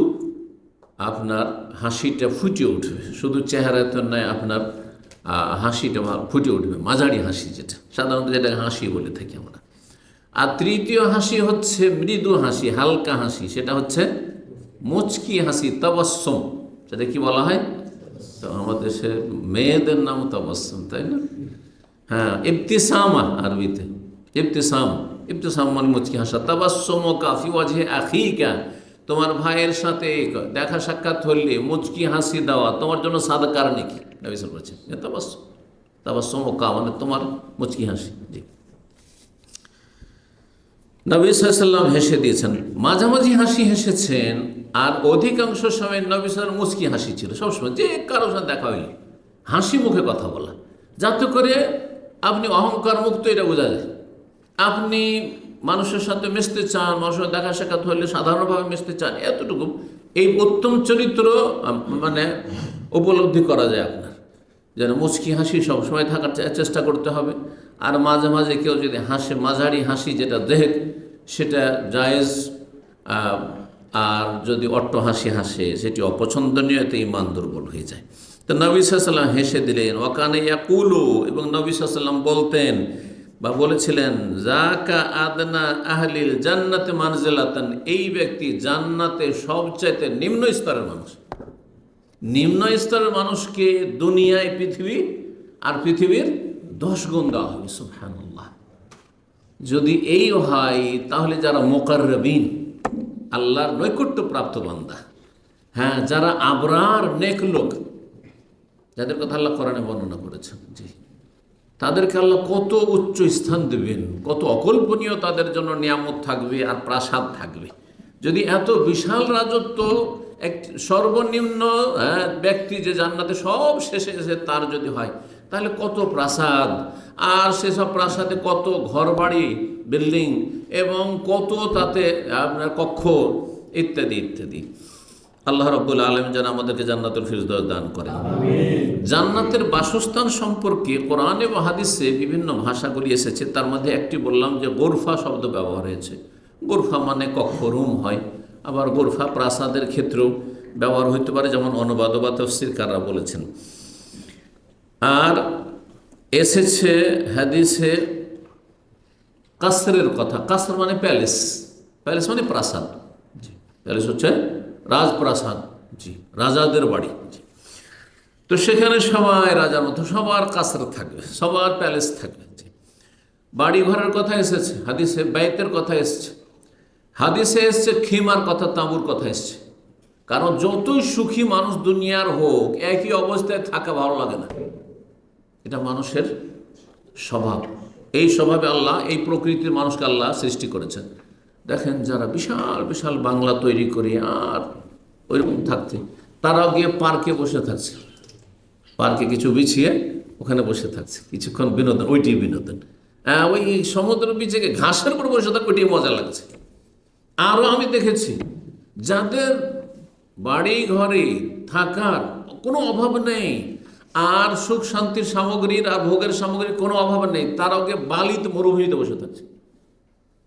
আপনার হাসিটা ফুটে উঠবে, শুধু চেহারাতে নয়, আপনার হাসিটা ফুটে উঠবে, মাঝারি হাসি, যেটা সাধারণত যেটা হাসি বলে থাকি আমরা। আর তৃতীয় হাসি হচ্ছে মৃদু হাসি, হালকা হাসি, সেটা হচ্ছে মুচকি হাসি, তাবাসসুম, সেটা কি বলা হয়? তো আমাদের দেশে মেয়েদের নাম তাবাসসুম, তাই না? হ্যাঁ, ইবতিসামা, আরবিতে ইবতিসাম, ইবতিসাম মানে মুচকি হাসা। তাবাসসুমুকা ফি ওয়াজহি আখিকা, তোমার ভাইয়ের সাথে দেখা সাক্ষাৎ হলে মুচকি হাসি দেওয়া তোমার জন্য সাদকার নাকি, নবী সাল্লাল্লাহু আলাইহি ওয়াসাল্লাম বলছেন। তাবাসসুম, তাবাসসুমুকা মানে তোমার মুচকি হাসি। জি, নবী সাল্লাল্লাহু আলাইহি ওয়াসাল্লাম হেসে দিয়েছেন, মাঝামাঝি হাসি হেসেছেন, আর অধিকাংশ সময় নবী সাল্লাল্লাহু আলাইহি ওয়াসাল্লাম মুচকি হাসি ছিল সবসময়। যে কারোর সাথে দেখা হইলে হাসি মুখে কথা বলা, যাতে করে আপনি অহংকার মুক্ত, এটা বোঝা যায়। আপনি মানুষের সাথে মিশতে চান, মানুষের সাথে দেখা সাক্ষাৎ হলে সাধারণভাবে মিশতে চান, এতটুকু এই উত্তম চরিত্র মানে উপলব্ধি করা যায় আপনার, যেন মুচকি হাসি সবসময় থাকার চেষ্টা করতে হবে। আর মাঝে মাঝে কেউ যদি হাসে, মাঝারি হাসি যেটা দেহেক, সেটা জায়েজ। আর যদি অট্ট হাসি হাসে, সেটি অপছন্দনীয়, এতে ইমান দুর্বল হয়ে যায়। তো নবী সাল্লাল্লাহু আলাইহি ওয়াসাল্লাম হেসে দিলেন। ওয়াকানা ইয়াকুলু, এবং নবী সাল্লাল্লাহু আলাইহি ওয়াসাল্লাম বলতেন বা বলেছিলেন, যাকা আদনা আহলিল জান্নাতে মানজিলাতান, এই ব্যক্তি জান্নাতে সবচাইতে নিম্ন স্তরের মানুষ। নিম্ন স্তরের মানুষকে দুনিয়ায় পৃথিবী আর পৃথিবীর 10 গুণ দেওয়া হবে। সুবহানাল্লাহ। যদি এই হয়, তাহলে যারা মুকাররবিন, আল্লাহর নৈকট্যপ্রাপ্ত বান্দা, হ্যাঁ, যারা আবরার নেক লোক, যাদের কথা আল্লাহ কোরআনে বর্ণনা করেছেন, জি, তাদেরকে আল্লাহ কত উচ্চ স্থান দেবেন, কত অকল্পনীয় তাদের জন্য নিয়ামত থাকবে আর প্রাসাদ থাকবে। যদি এত বিশাল রাজত্ব এক সর্বনিম্ন ব্যক্তি যে জান্নাতে সব শেষে এসে তার যদি হয়, তাহলে কত প্রাসাদ, আর সেসব প্রাসাদে কত ঘরবাড়ি বিল্ডিং এবং কত তাতে আপনার কক্ষ ইত্যাদি ইত্যাদি। আল্লাহ রাব্বুল আলামিন যেন আমাদেরকে জান্নাতুল ফিরদৌস দান করেন। জান্নাতের বাসস্থান সম্পর্কে কোরআন এবং হাদিসে বিভিন্ন ভাষাগুলি এসেছে। তার মধ্যে একটি বললাম যে গোরফা শব্দ ব্যবহার হয়েছে। গোরফা মানে কক্ষ, রুম হয়। আবার গোরফা প্রাসাদের ক্ষেত্রেও ব্যবহার হইতে পারে, যেমন অনুবাদ বা তাফসীরকাররা বলেছেন। আর এসেছে হাদিসে কাসরের কথা। কাসর মানে প্যালেস, প্যালেস মানে প্রাসাদ। জি, প্যালেস হচ্ছে রাজপ্রাসাদ। জি, রাজাদের বাড়ি। তো সেখানে সবাই রাজার মতো, সবার কাসর থাকবে, সবার প্যালেস থাকবে। বাড়ি ঘরের কথা এসেছে হাদিসে, বাইতের কথা এসছে হাদিসে, এসছে খিমার কথা, তাঁবুর কথা এসছে। কারণ যতই সুখী মানুষ দুনিয়ার হোক, একই অবস্থায় থাকা ভালো লাগে না, এটা মানুষের স্বভাব। এই স্বভাবে আল্লাহ এই প্রকৃতির মানুষকে আল্লাহ সৃষ্টি করেছেন। দেখেন যারা বিশাল বিশাল বাংলা তৈরি করে আর ওইরকম থাকতে, তারাও গিয়ে পার্কে বসে থাকছে, পার্কে কিছু বিছিয়ে ওখানে বসে থাকছে, কিছুক্ষণ বিনোদন, ওইটি বিনোদন। ওই সমুদ্র বিচে ঘাসের উপর বসে থাকবে, ওইটি মজা লাগছে। আরও আমি দেখেছি যাদের বাড়ি ঘরে থাকার কোনো অভাব নেই, আর সুখ শান্তির সামগ্রীর আর ভোগের সামগ্রীর কোনো অভাব নেই, তারাও গিয়ে বালিতে, মরুভূমিতে বসে থাকছে।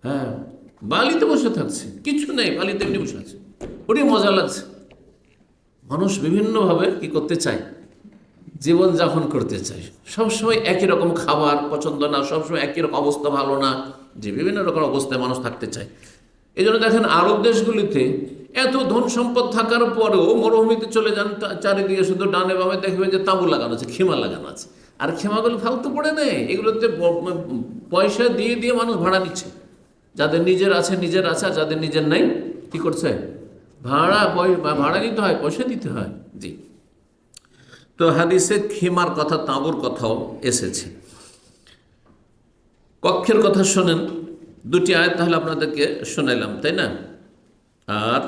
হ্যাঁ, বালিতে বসে থাকছে, কিছু নেই, বালিতে এমনি বসে আছে, ওটি মজা লাগছে। মানুষ বিভিন্নভাবে কি করতে চায়, জীবনযাপন করতে চায়। সবসময় একই রকম খাবার পছন্দ না, সবসময় একই রকম অবস্থা ভালো না, যে বিভিন্ন রকম অবস্থায় মানুষ থাকতে চায়। এই জন্য দেখেন আরব দেশগুলিতে এত ধন সম্পদ থাকার পরেও মরুভূমিতে চলে যান, চারিদিকে শুধু ডানে বামে দেখবেন যে তাঁবু লাগানো আছে, খেমা লাগানো আছে। আর খেমাগুলো ফালতু পড়ে নেই, এগুলোতে পয়সা দিয়ে দিয়ে মানুষ ভাড়া নিচ্ছে। যাদের নিজের আছে নিজের আছে, আর যাদের নিজের নাই কি করছে, ভাড়া নিতে হয়, পয়সা দিতে হয়। জি, তো হাদিসে খেমার কথা, তাঁবুর কথাও এসেছে। কক্ষের কথা শোনেন, দুটি আয়াত তাহলে আপনাদেরকে শোনাইলাম, তাই না? আর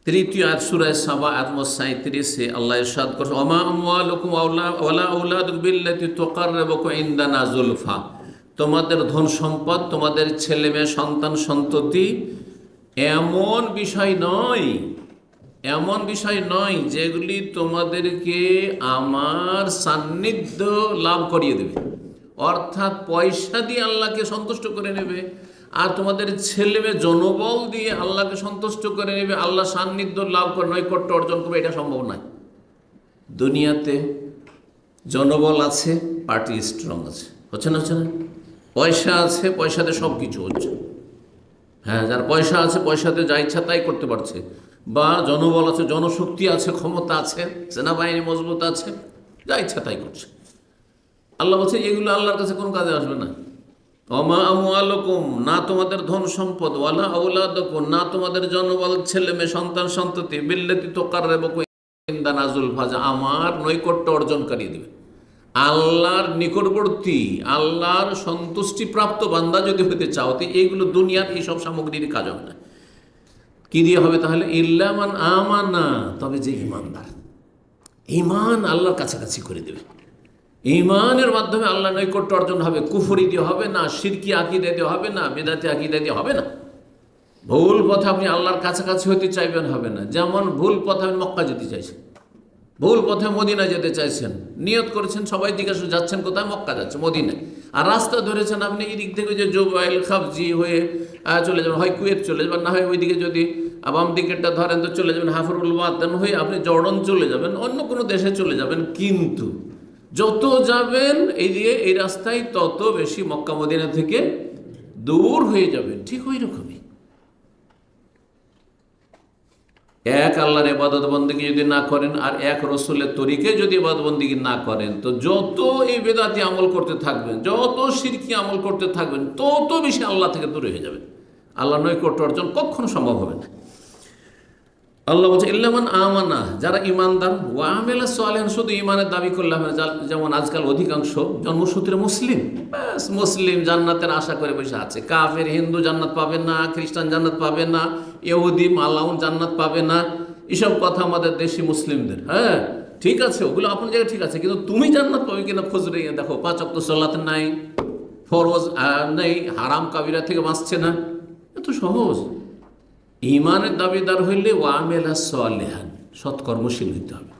তৃতীয় আয়াত সূরা সাবা আয়াত 37-এ আল্লাহ ইরশাদ করেছেন, ওমা আমওয়ালুকুম ওয়ালা আওলাদুকুম বিল্লাতি তুকাররিবুকুম ইনদানা যুলফা। তোমাদের ধন সম্পদ, তোমাদের ছেলে মেয়ে, সন্তান সন্ততি এমন বিষয় নয়, এমন বিষয় নয় যেগুলি তোমাদেরকে আমার সান্নিধ্য লাভ করিয়ে দেবে। অর্থাৎ পয়সা দিয়ে আল্লাহকে সন্তুষ্ট করে নেবে, আর তোমাদের ছেলে মেয়ে জনবল দিয়ে আল্লাহকে সন্তুষ্ট করে নেবে, আল্লাহ সান্নিধ্য লাভ করে নৈকট্য অর্জন করবে, এটা সম্ভব নয়। দুনিয়াতে জনবল আছে, পার্টি স্ট্রং আছে, হচ্ছে না? হচ্ছে না? পয়সা আছে, পয়সাতে সব কিছু হচ্ছে। হ্যাঁ, যার পয়সা আছে, পয়সাতে যা ইচ্ছা তাই করতে পারছে, বা জনবল আছে, জনশক্তি আছে, ক্ষমতা আছে, সেনাবাহিনী মজবুত আছে, যা ইচ্ছা তাই করছে। আল্লাহ বলছে এগুলো আল্লাহর কাছে কোনো কাজে আসবে না। ওমা আমওয়ালুকুম, না তোমাদের ধন সম্পদ, ওয়ালা আওলাদুকুম, না তোমাদের জনবল, ছেলে মেয়ে, সন্তান সন্ততি, বিল্লাতি তুকাররিবুকুম ইনদানা যুলফা, আমার নৈকট্য অর্জনকারী দিবে। আল্লাহর নিকটবর্তী, আল্লাহর সন্তুষ্টি প্রাপ্ত বান্দা যদি হতে চাও, তো এইগুলো দুনিয়ার এইসব সামগ্রীর কাজ হবে না। কি দিয়ে হবে তাহলে? ইল্লা মান আমানা, তবে যে ইমানদার, ইমান আল্লাহর কাছাকাছি করে দেবে। ইমানের মাধ্যমে আল্লাহ নৈকট্য অর্জন হবে। কুফরি দিয়ে হবে না, শিরকি আকীদা দিয়ে হবে না, বিদআতি আকীদা দিয়ে হবে না। ভুল পথে আপনি আল্লাহর কাছাকাছি হতে চাইবেন, হবে না। যেমন ভুল পথে আপনি মক্কা যেতে চাইছেন, ভুল পথে মদিনা যেতে চাইছেন, নিয়ত করেছেন, সবাই জিজ্ঞাসা যাচ্ছেন কোথায়, মক্কা যাচ্ছে, মদিনায়। আর রাস্তা ধরেছেন আপনি এই দিক থেকে, যে জুবাইল খাবজি হয়ে চলে যাবেন, হয় কুয়েত চলে যাবেন, না হয় ওইদিকে যদি বাম দিকেরটা ধরেন তো চলে যাবেন হাফরুল ওয়াতান হয়ে আপনি জর্ডন চলে যাবেন, অন্য কোনো দেশে চলে যাবেন। কিন্তু যত যাবেন এই দিয়ে এই রাস্তায়, তত বেশি মক্কা মদিনা থেকে দূর হয়ে যাবেন। ঠিক ওই রকমই এক আল্লাহর ইবাদত বন্দেগী যদি না করেন, আর এক রসুলের তরিকে যদি ইবাদত বন্দেগী না করেন, তো যত এই বেদাতি আমল করতে থাকবেন, যত শিরকি আমল করতে থাকবেন, তত বেশি আল্লাহ থেকে দূরে হয়ে যাবেন। আল্লাহ নৈকট্য অর্জন কখনো সম্ভব হবে না। আল্লাহ বলছে ইল্লামান আমানা, যারা ইমানদার, ওয়া আমিলা সালিহান, শুধু ইমানের দাবি করলে হবে না। যেমন আজকাল অধিকাংশ জন্মসূত্রে মুসলিম, ব্যাস মুসলিম জান্নাতের আশা করে বসে আছে। কাফের হিন্দু জান্নাত পাবে না, খ্রিস্টান জান্নাত পাবে না, ইহুদি মালাউন জান্নাত পাবে না, এসব কথা আমাদের দেশি মুসলিমদের। হ্যাঁ ঠিক আছে, ওগুলো আপনার জায়গায় ঠিক আছে, কিন্তু তুমি জান্নাত পাবে কিনা খোঁজ রেখে দেখো। 5 ওয়াক্ত সালাত নাই, ফরজ নেই, হারাম কাবিরা থেকে বাঁচছে না, এত সহজ। ইমানের দাবিদার হইলে ওয়ামেলা সালেহান, সৎকর্মশীল হইতে হবে।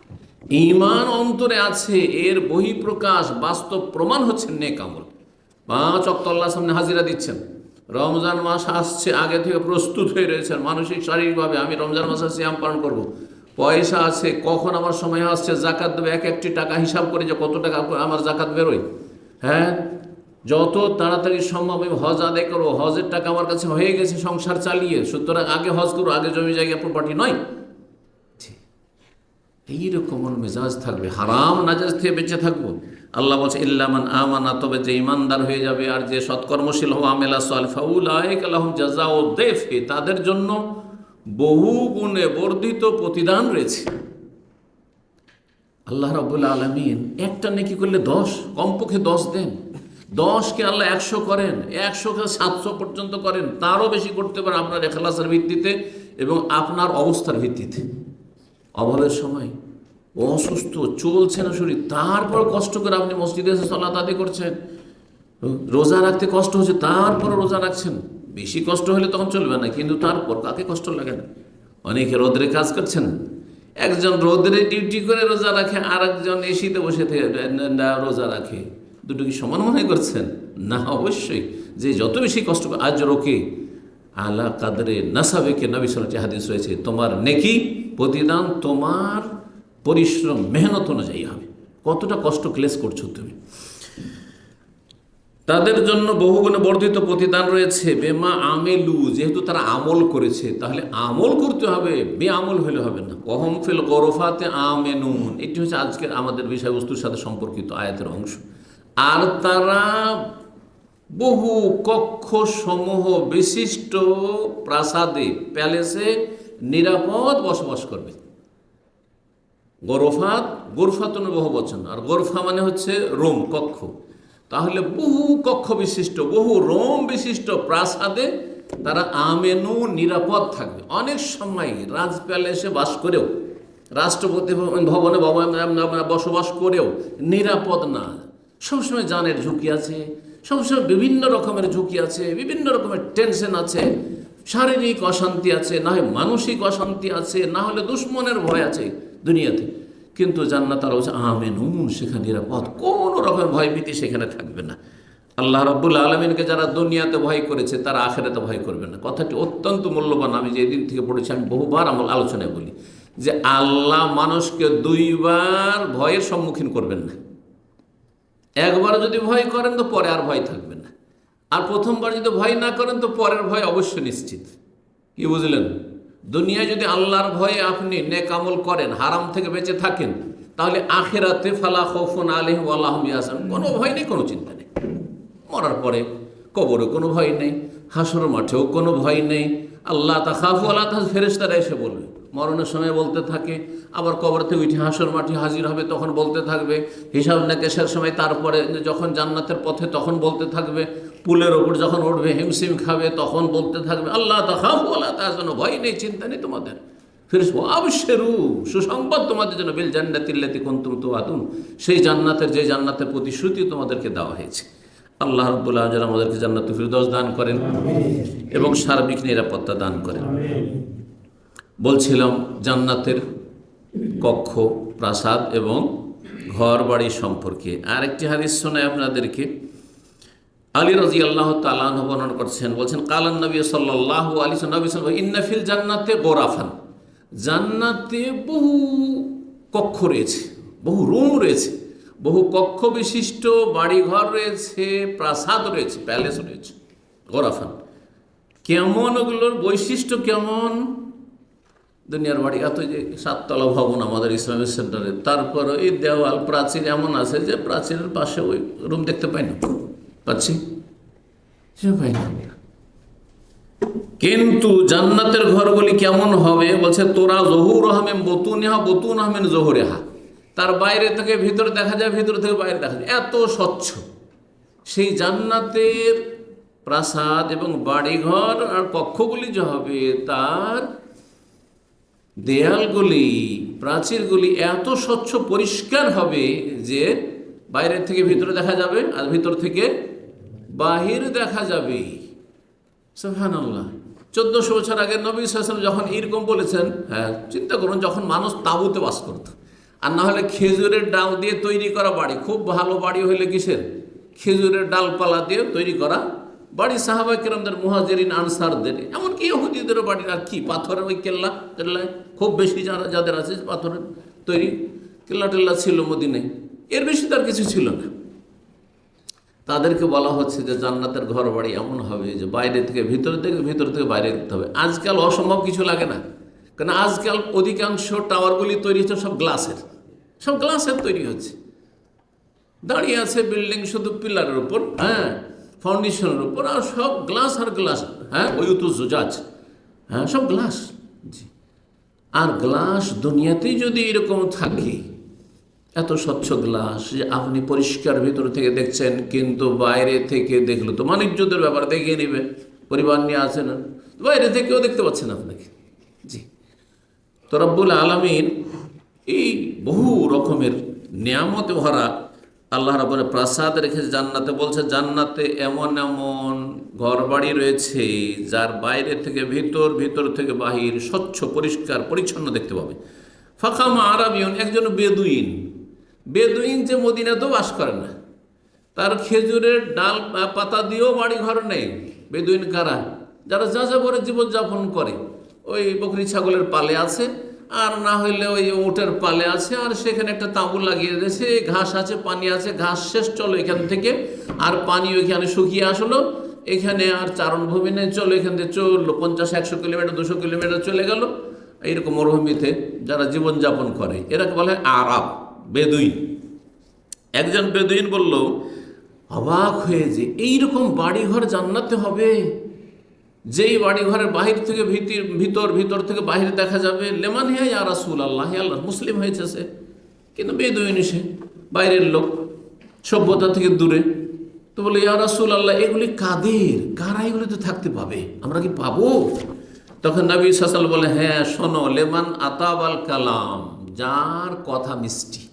ইমান অন্তরে আছে, এর বহিঃপ্রকাশ বাস্তব প্রমাণ হচ্ছে নেক আমল। 5 ওয়াক্ত আল্লাহর সামনে হাজিরা দিচ্ছেন, রমজান মাস আসছে আগে থেকে প্রস্তুত হয়ে রয়েছেন মানসিক শারীরিকভাবে, আমি রমজান মাসে সিয়াম পালন করব। পয়সা আছে, কখন আমার সময় আসছে জাকাত দেবে, এক একটি টাকা হিসাব করে যে কত টাকা আমার জাকাত বেরোয়। হ্যাঁ, যত তাড়াতাড়ি সম্ভব আমি হজ আদায় করবো, হজের টাকা আমার কাছে হয়ে গেছে সংসার চালিয়ে, সুতরাং আগে হজ করবো, আগে জমি জায়গা প্রপার্টি নয়। এইরকম মেজাজ থাকবে, হারাম নাজাজ থেকে বেঁচে থাকবো। আল্লাহ বলছে ইল্লামান আমানা, তবে যে ইমানদার হয়ে যাবে আর যে সৎকর্মশীল হবে, আমেলা সালিহা ফাউলাইকা লাহুম জাযাউ যায়ফি, তাদের জন্য বহু গুণে বর্ধিত প্রতিদান রয়েছে। আল্লাহ রাব্বুল আলামিন একটা নেকি করলে 10, কমপক্ষে 10 দেন। 10কে আল্লাহ 100 করেন, 100কে 700 পর্যন্ত করেন, তারও বেশি করতে পারেন আপনার ইখলাসের ভিত্তিতে এবং আপনার অবস্থার ভিত্তিতে। অভাবের সময় অসুস্থ, চলছে না শরীর, তারপর কষ্ট করে আপনি মসজিদে এসে সালাত আদায় করছেন। রোজা রাখতে কষ্ট হচ্ছে, তারপর রোজা রাখছেন। বেশি কষ্ট হলে তখন চলবে না, কিন্তু তারপর কাকে কষ্ট লাগে না? অনেকে রোদরে কাজ করছেন, একজন রোদরে ডিউটি করে রোজা রাখে, আর একজন এসিতে বসে থেকে রোজা রাখে। দুটো কি সমান মনে করছেন? না, অবশ্যই। যে যত বেশি কষ্ট করে, আজ রোকে আলা কাদরে নাসাবেকে, নবী সাল্লাল্লাহু হাদিস রয়েছে, তোমার নেকি প্রতিদান তোমার পরিশ্রম মেহনত অনুযায়ী হবে। কতটা কষ্ট ক্লেশ করছো তুমি। তাদের জন্য বহুগুণে বর্ধিত প্রতিদান রয়েছে। বেমা আমেলু, যেহেতু তারা আমল করেছে, তাহলে আমল করতে হবে, বেআমল হলে হবে না। ওহম ফিল গরফাতে আমেনুন, এটি হচ্ছে আজকের আমাদের বিষয়বস্তুর সাথে সম্পর্কিত আয়াতের অংশ। আর তারা বহু কক্ষ সমূহ বিশিষ্ট প্রাসাদে, প্যালেসে নিরাপদ বসবাস করবে। গরফাত, গোরফাতুন বহু বচন, আর গোরফা মানে হচ্ছে রুম, কক্ষ। তাহলে বহু কক্ষ বিশিষ্ট, বহু রোম বিশিষ্ট প্রাসাদে তারা আমেনু, নিরাপদ থাকবে। অনেক সময় রাজ প্যালেসে বাস করেও, রাষ্ট্রপতি ভবনে বসবাস করেও নিরাপদ না। সবসময় জানের ঝুঁকি আছে, সবসময় বিভিন্ন রকমের ঝুঁকি আছে, বিভিন্ন রকমের টেনশন আছে, শারীরিক অশান্তি আছে, না হয় মানসিক অশান্তি আছে, না হলে দুশ্মনের ভয় আছে দুনিয়াতে। কিন্তু জান্নাত আল্লাহ বলছে আমেনুন, সেখানে নিরাপদ, কোনো রকমের ভয়ভীতি সেখানে থাকবে না। আল্লাহ রাব্বুল আলামিনকে যারা দুনিয়াতে ভয় করেছে, তারা আখিরাতে ভয় করবে না। কথাটি অত্যন্ত মূল্যবান। আমি যেদিন থেকে পড়েছি, আমি বহুবার আমার আলোচনায় বলি যে আল্লাহ মানুষকে 2 বার ভয়ের সম্মুখীন করবেন না। একবার যদি ভয় করেন তো পরে আর ভয় থাকবে না, আর প্রথমবার যদি ভয় না করেন তো পরের ভয় অবশ্য নিশ্চিত। কি বুঝলেন? দুনিয়ায় যদি আল্লাহর ভয়ে আপনি নেক আমল করেন, হারাম থেকে বেঁচে থাকেন, তাহলে আখিরাতে ফালা খাউফুন আলাইহিম ওয়া লা হুম ইয়াহজানুন, কোনো ভয় নেই, কোনো চিন্তা নেই। মরার পরে কবরে কোনো ভয় নেই, হাসর মাঠেও কোনো ভয় নেই। আল্লাহ তাখাফু ওয়া লা তাহজানু, ফেরেশতারা এসে বলবে, মরণের সময় বলতে থাকে, আবার কবর থেকে উঠে হাসর মাঠে হাজির হবে তখন বলতে থাকবে, হিসাব নিকেশের সময়, তারপরে যখন জান্নাতের পথে তখন বলতে থাকবে, পুলের ওপর যখন উঠবে হিমশিম খাবে তখন বলতে থাকবে, আল্লাহ তাখাফু ওয়া লা তাহজানু, ভয় নেই, চিন্তা নেই তোমাদের। ফেরেশতা আবশিরু, সুসংবাদ তোমাদের জন্য, বিল জান্নাতিল্লাতী কুনতুম তুআদুন, সেই জান্নাতের, যে জান্নাতের প্রতিশ্রুতি তোমাদেরকে দেওয়া হয়েছে। আল্লাহ রাব্বুল আলামিন আমাদেরকে জান্নাতুল ফিরদাউস দান করেন এবং সার্বিক নিরাপত্তা দান করেন। বলছিলাম জান্নাতের কক্ষ, প্রাসাদ এবং ঘর বাড়ি সম্পর্কে। আরেকটি হাদিস শোনায় আপনাদেরকে। আলী রাদিয়াল্লাহু তাআলা আনহু বর্ণনা করছেন, বলছেন কালান নবী সাল্লাল্লাহু আলাইহি ওয়াসাল্লাম ইন্না ফিল জান্নাতে গোরাফান, জান্নাতে বহু কক্ষ রয়েছে, বহু রুম রয়েছে, বহু কক্ষ বিশিষ্ট বাড়িঘর রয়েছে, প্রাসাদ রয়েছে, প্যালেস রয়েছে। গোরাফান কেমন, ওগুলোর বৈশিষ্ট্য কেমন? দুনিয়ার বাড়ি এত, যে 7 তলা ভবন আমাদের ইসলামিক সেন্টারে, তারপর এই দেওয়াল প্রাচীর এমন আছে যে প্রাচীরের পাশে ওই রুম দেখতে পাই না, পাচ্ছি পাই না। কিন্তু জান্নাতের ঘরগুলি কেমন হবে বলছে, তোরা জহুর আহমেন বতুনেহা বতুন আহমেন জহুরেহা, তার বাইরে থেকে ভিতরে দেখা যায়, ভিতর থেকে বাইরে দেখা যায়, এত স্বচ্ছ। সেই জান্নাতের প্রাসাদ এবং বাড়িঘর আর কক্ষগুলি যে হবে, তার দেয়ালগুলি, প্রাচীরগুলি এত স্বচ্ছ পরিষ্কার হবে যে বাইরের থেকে ভিতরে দেখা যাবে আর ভিতর থেকে বাহির দেখা যাবে। সুবহানাল্লাহ। 1400 বছর আগে নবী সাল্লাল্লাহু আলাইহি ওয়াসাল্লাম যখন এরকম বলেছেন, হ্যাঁ চিন্তা করুন, যখন মানুষ তাঁবুতে বাস করত, আর না হলে খেজুরের ডাল দিয়ে তৈরি করা বাড়ি, খুব ভালো বাড়ি হইলে কিসের, খেজুরের ডালপালা দিয়ে তৈরি করা বাড়ি, সাহাবায়ে কেরামদের, মুহাজিরিন আনসারদের, এমনকি ইহুদিদেরও বাড়ি, আর কি পাথরের ওই কেল্লা টেল্লায় খুব বেশি যাদের আছে পাথরের তৈরি কেল্লা টেল্লা ছিল মদিনায়, এর বেশি তার কিছু ছিল না। তাদেরকে বলা হচ্ছে যে জান্নাতের ঘর বাড়ি এমন হবে যে বাইরে থেকে ভিতর থেকে, ভিতর থেকে বাইরে করতে হবে। আজকাল অসম্ভব কিছু লাগে না, কারণ আজকাল অধিকাংশ টাওয়ারগুলি তৈরি হচ্ছে সব গ্লাসের, সব গ্লাসের তৈরি হচ্ছে। দাঁড়িয়ে আছে বিল্ডিং শুধু পিলারের উপর, হ্যাঁ ফাউন্ডেশনের উপর, আর সব গ্লাস আর গ্লাস, হ্যাঁ ওই তো জুজাজ, হ্যাঁ সব গ্লাস। জি, আর গ্লাস দুনিয়াতেই যদি এরকম থাকে, এত স্বচ্ছ গ্লাস যে আপনি পরিষ্কার ভিতর থেকে দেখছেন, কিন্তু বাইরে থেকে দেখলো তো বাণিজ্যদের ব্যাপার, দেখিয়ে নেবে, পরিবার নিয়ে আসেন, বাইরে থেকেও দেখতে পাচ্ছেন আপনাকে। জি, তো রব্বুল আলামিন এই বহু রকমের নিয়ামতে ভরা আল্লাহ রাব্বুল প্রাসাদ রেখেছে জান্নাতে। বলছে জান্নাতে এমন এমন ঘর বাড়ি রয়েছে যার বাইরে থেকে ভিতর, ভিতর থেকে বাহির স্বচ্ছ পরিষ্কার পরিচ্ছন্ন দেখতে পাবে। ফাকামা আরাবিয়ন, একজন বেদুইন, বেদুইন যে মদিনাতেও বাস করে না, তার খেজুরের ডাল পাতা দিয়েও বাড়ি ঘর নেই। বেদুইন কারা? যারা যাযাবরের জীবনযাপন করে, ওই বকরি ছাগলের পালে আছে, আর না হইলে ওই উটের পালে আছে, আর সেখানে একটা তাঁবু লাগিয়ে দিয়েছে, ঘাস আছে, পানি আছে, ঘাস শেষ চলো এখান থেকে, আর পানি ওইখানে শুকিয়ে আসলো, এখানে আর চারণভূমি নেই, চলো এখান থেকে চললো 50-100 কিলোমিটার 200 কিলোমিটার চলে গেল। এইরকম মরুভূমিতে যারা জীবনযাপন করে এরাকে বলা হয় আরাব, বেদুইন। একজন বেদুইন বলল, অবাক হয়ে যে এইরকম বাড়িঘর জান্নাতে হবে, যেই বাড়িঘরের বাহির থেকে ভিতর, ভিতর থেকে বাহির দেখা যাবে। লেমান হিয়া ইয়া রাসূলুল্লাহ, আল্লাহ মুসলিম হয়েছে সে, কিন্তু বেদুইন সে, বাইরের লোক, সভ্যতা থেকে দূরে। তো বলে ইয়া রাসূলুল্লাহ, এগুলি কাদের, কারা এগুলিতে থাকতে পাবে, আমরা কি পাবো? তখন নবী সাল্লাল্লাহু আলাইহি ওয়াসাল্লাম বলে, হ্যাঁ শোনো, লেমান আতাবাল কালাম, যার কথা মিষ্টি,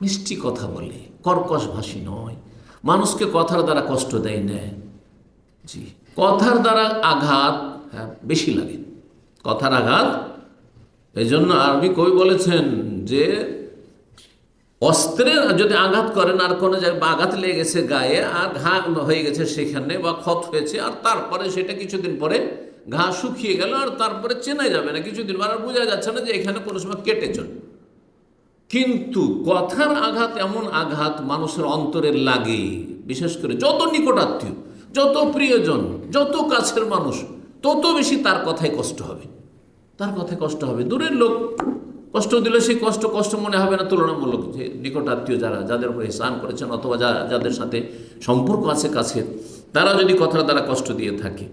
মিষ্টি কথা বলে, কর্কশ ভাষী নয়, মানুষকে কথার দ্বারা কষ্ট দেয় না। জি, কথার দ্বারা আঘাত বেশি লাগে, কথার আঘাত। এই জন্য আরবি কবি বলেছেন যে অস্ত্রে যদি আঘাত করেন, আর কোনো জায়গায় আঘাত লেগে গেছে গায়ে, আর ঘা হয়ে গেছে সেখানে, বা ক্ষত হয়েছে, আর তারপরে সেটা কিছুদিন পরে ঘা শুকিয়ে গেল, আর তারপরে চেনা যাবে না, কিছুদিন পর আর বোঝা যাচ্ছে না যে এখানে কোনো সময় কেটেছে। কিন্তু কথার আঘাত এমন আঘাত মানুষের অন্তরে লাগে, বিশেষ করে যত নিকটাত্মীয়, যত প্রিয়জন, যত কাছের মানুষ, তত বেশি তার কথায় কষ্ট হবে, তার কথায় কষ্ট হবে। দূরের লোক কষ্ট দিলে সেই কষ্ট মনে হবে না, তুলনামূলক যে নিকটাত্মীয় যারা, যাদের উপর ইহসান করেছেন, অথবা যাদের সাথে সম্পর্ক আছে কাছের, তারা যদি কথার দ্বারা কষ্ট দিয়ে থাকে,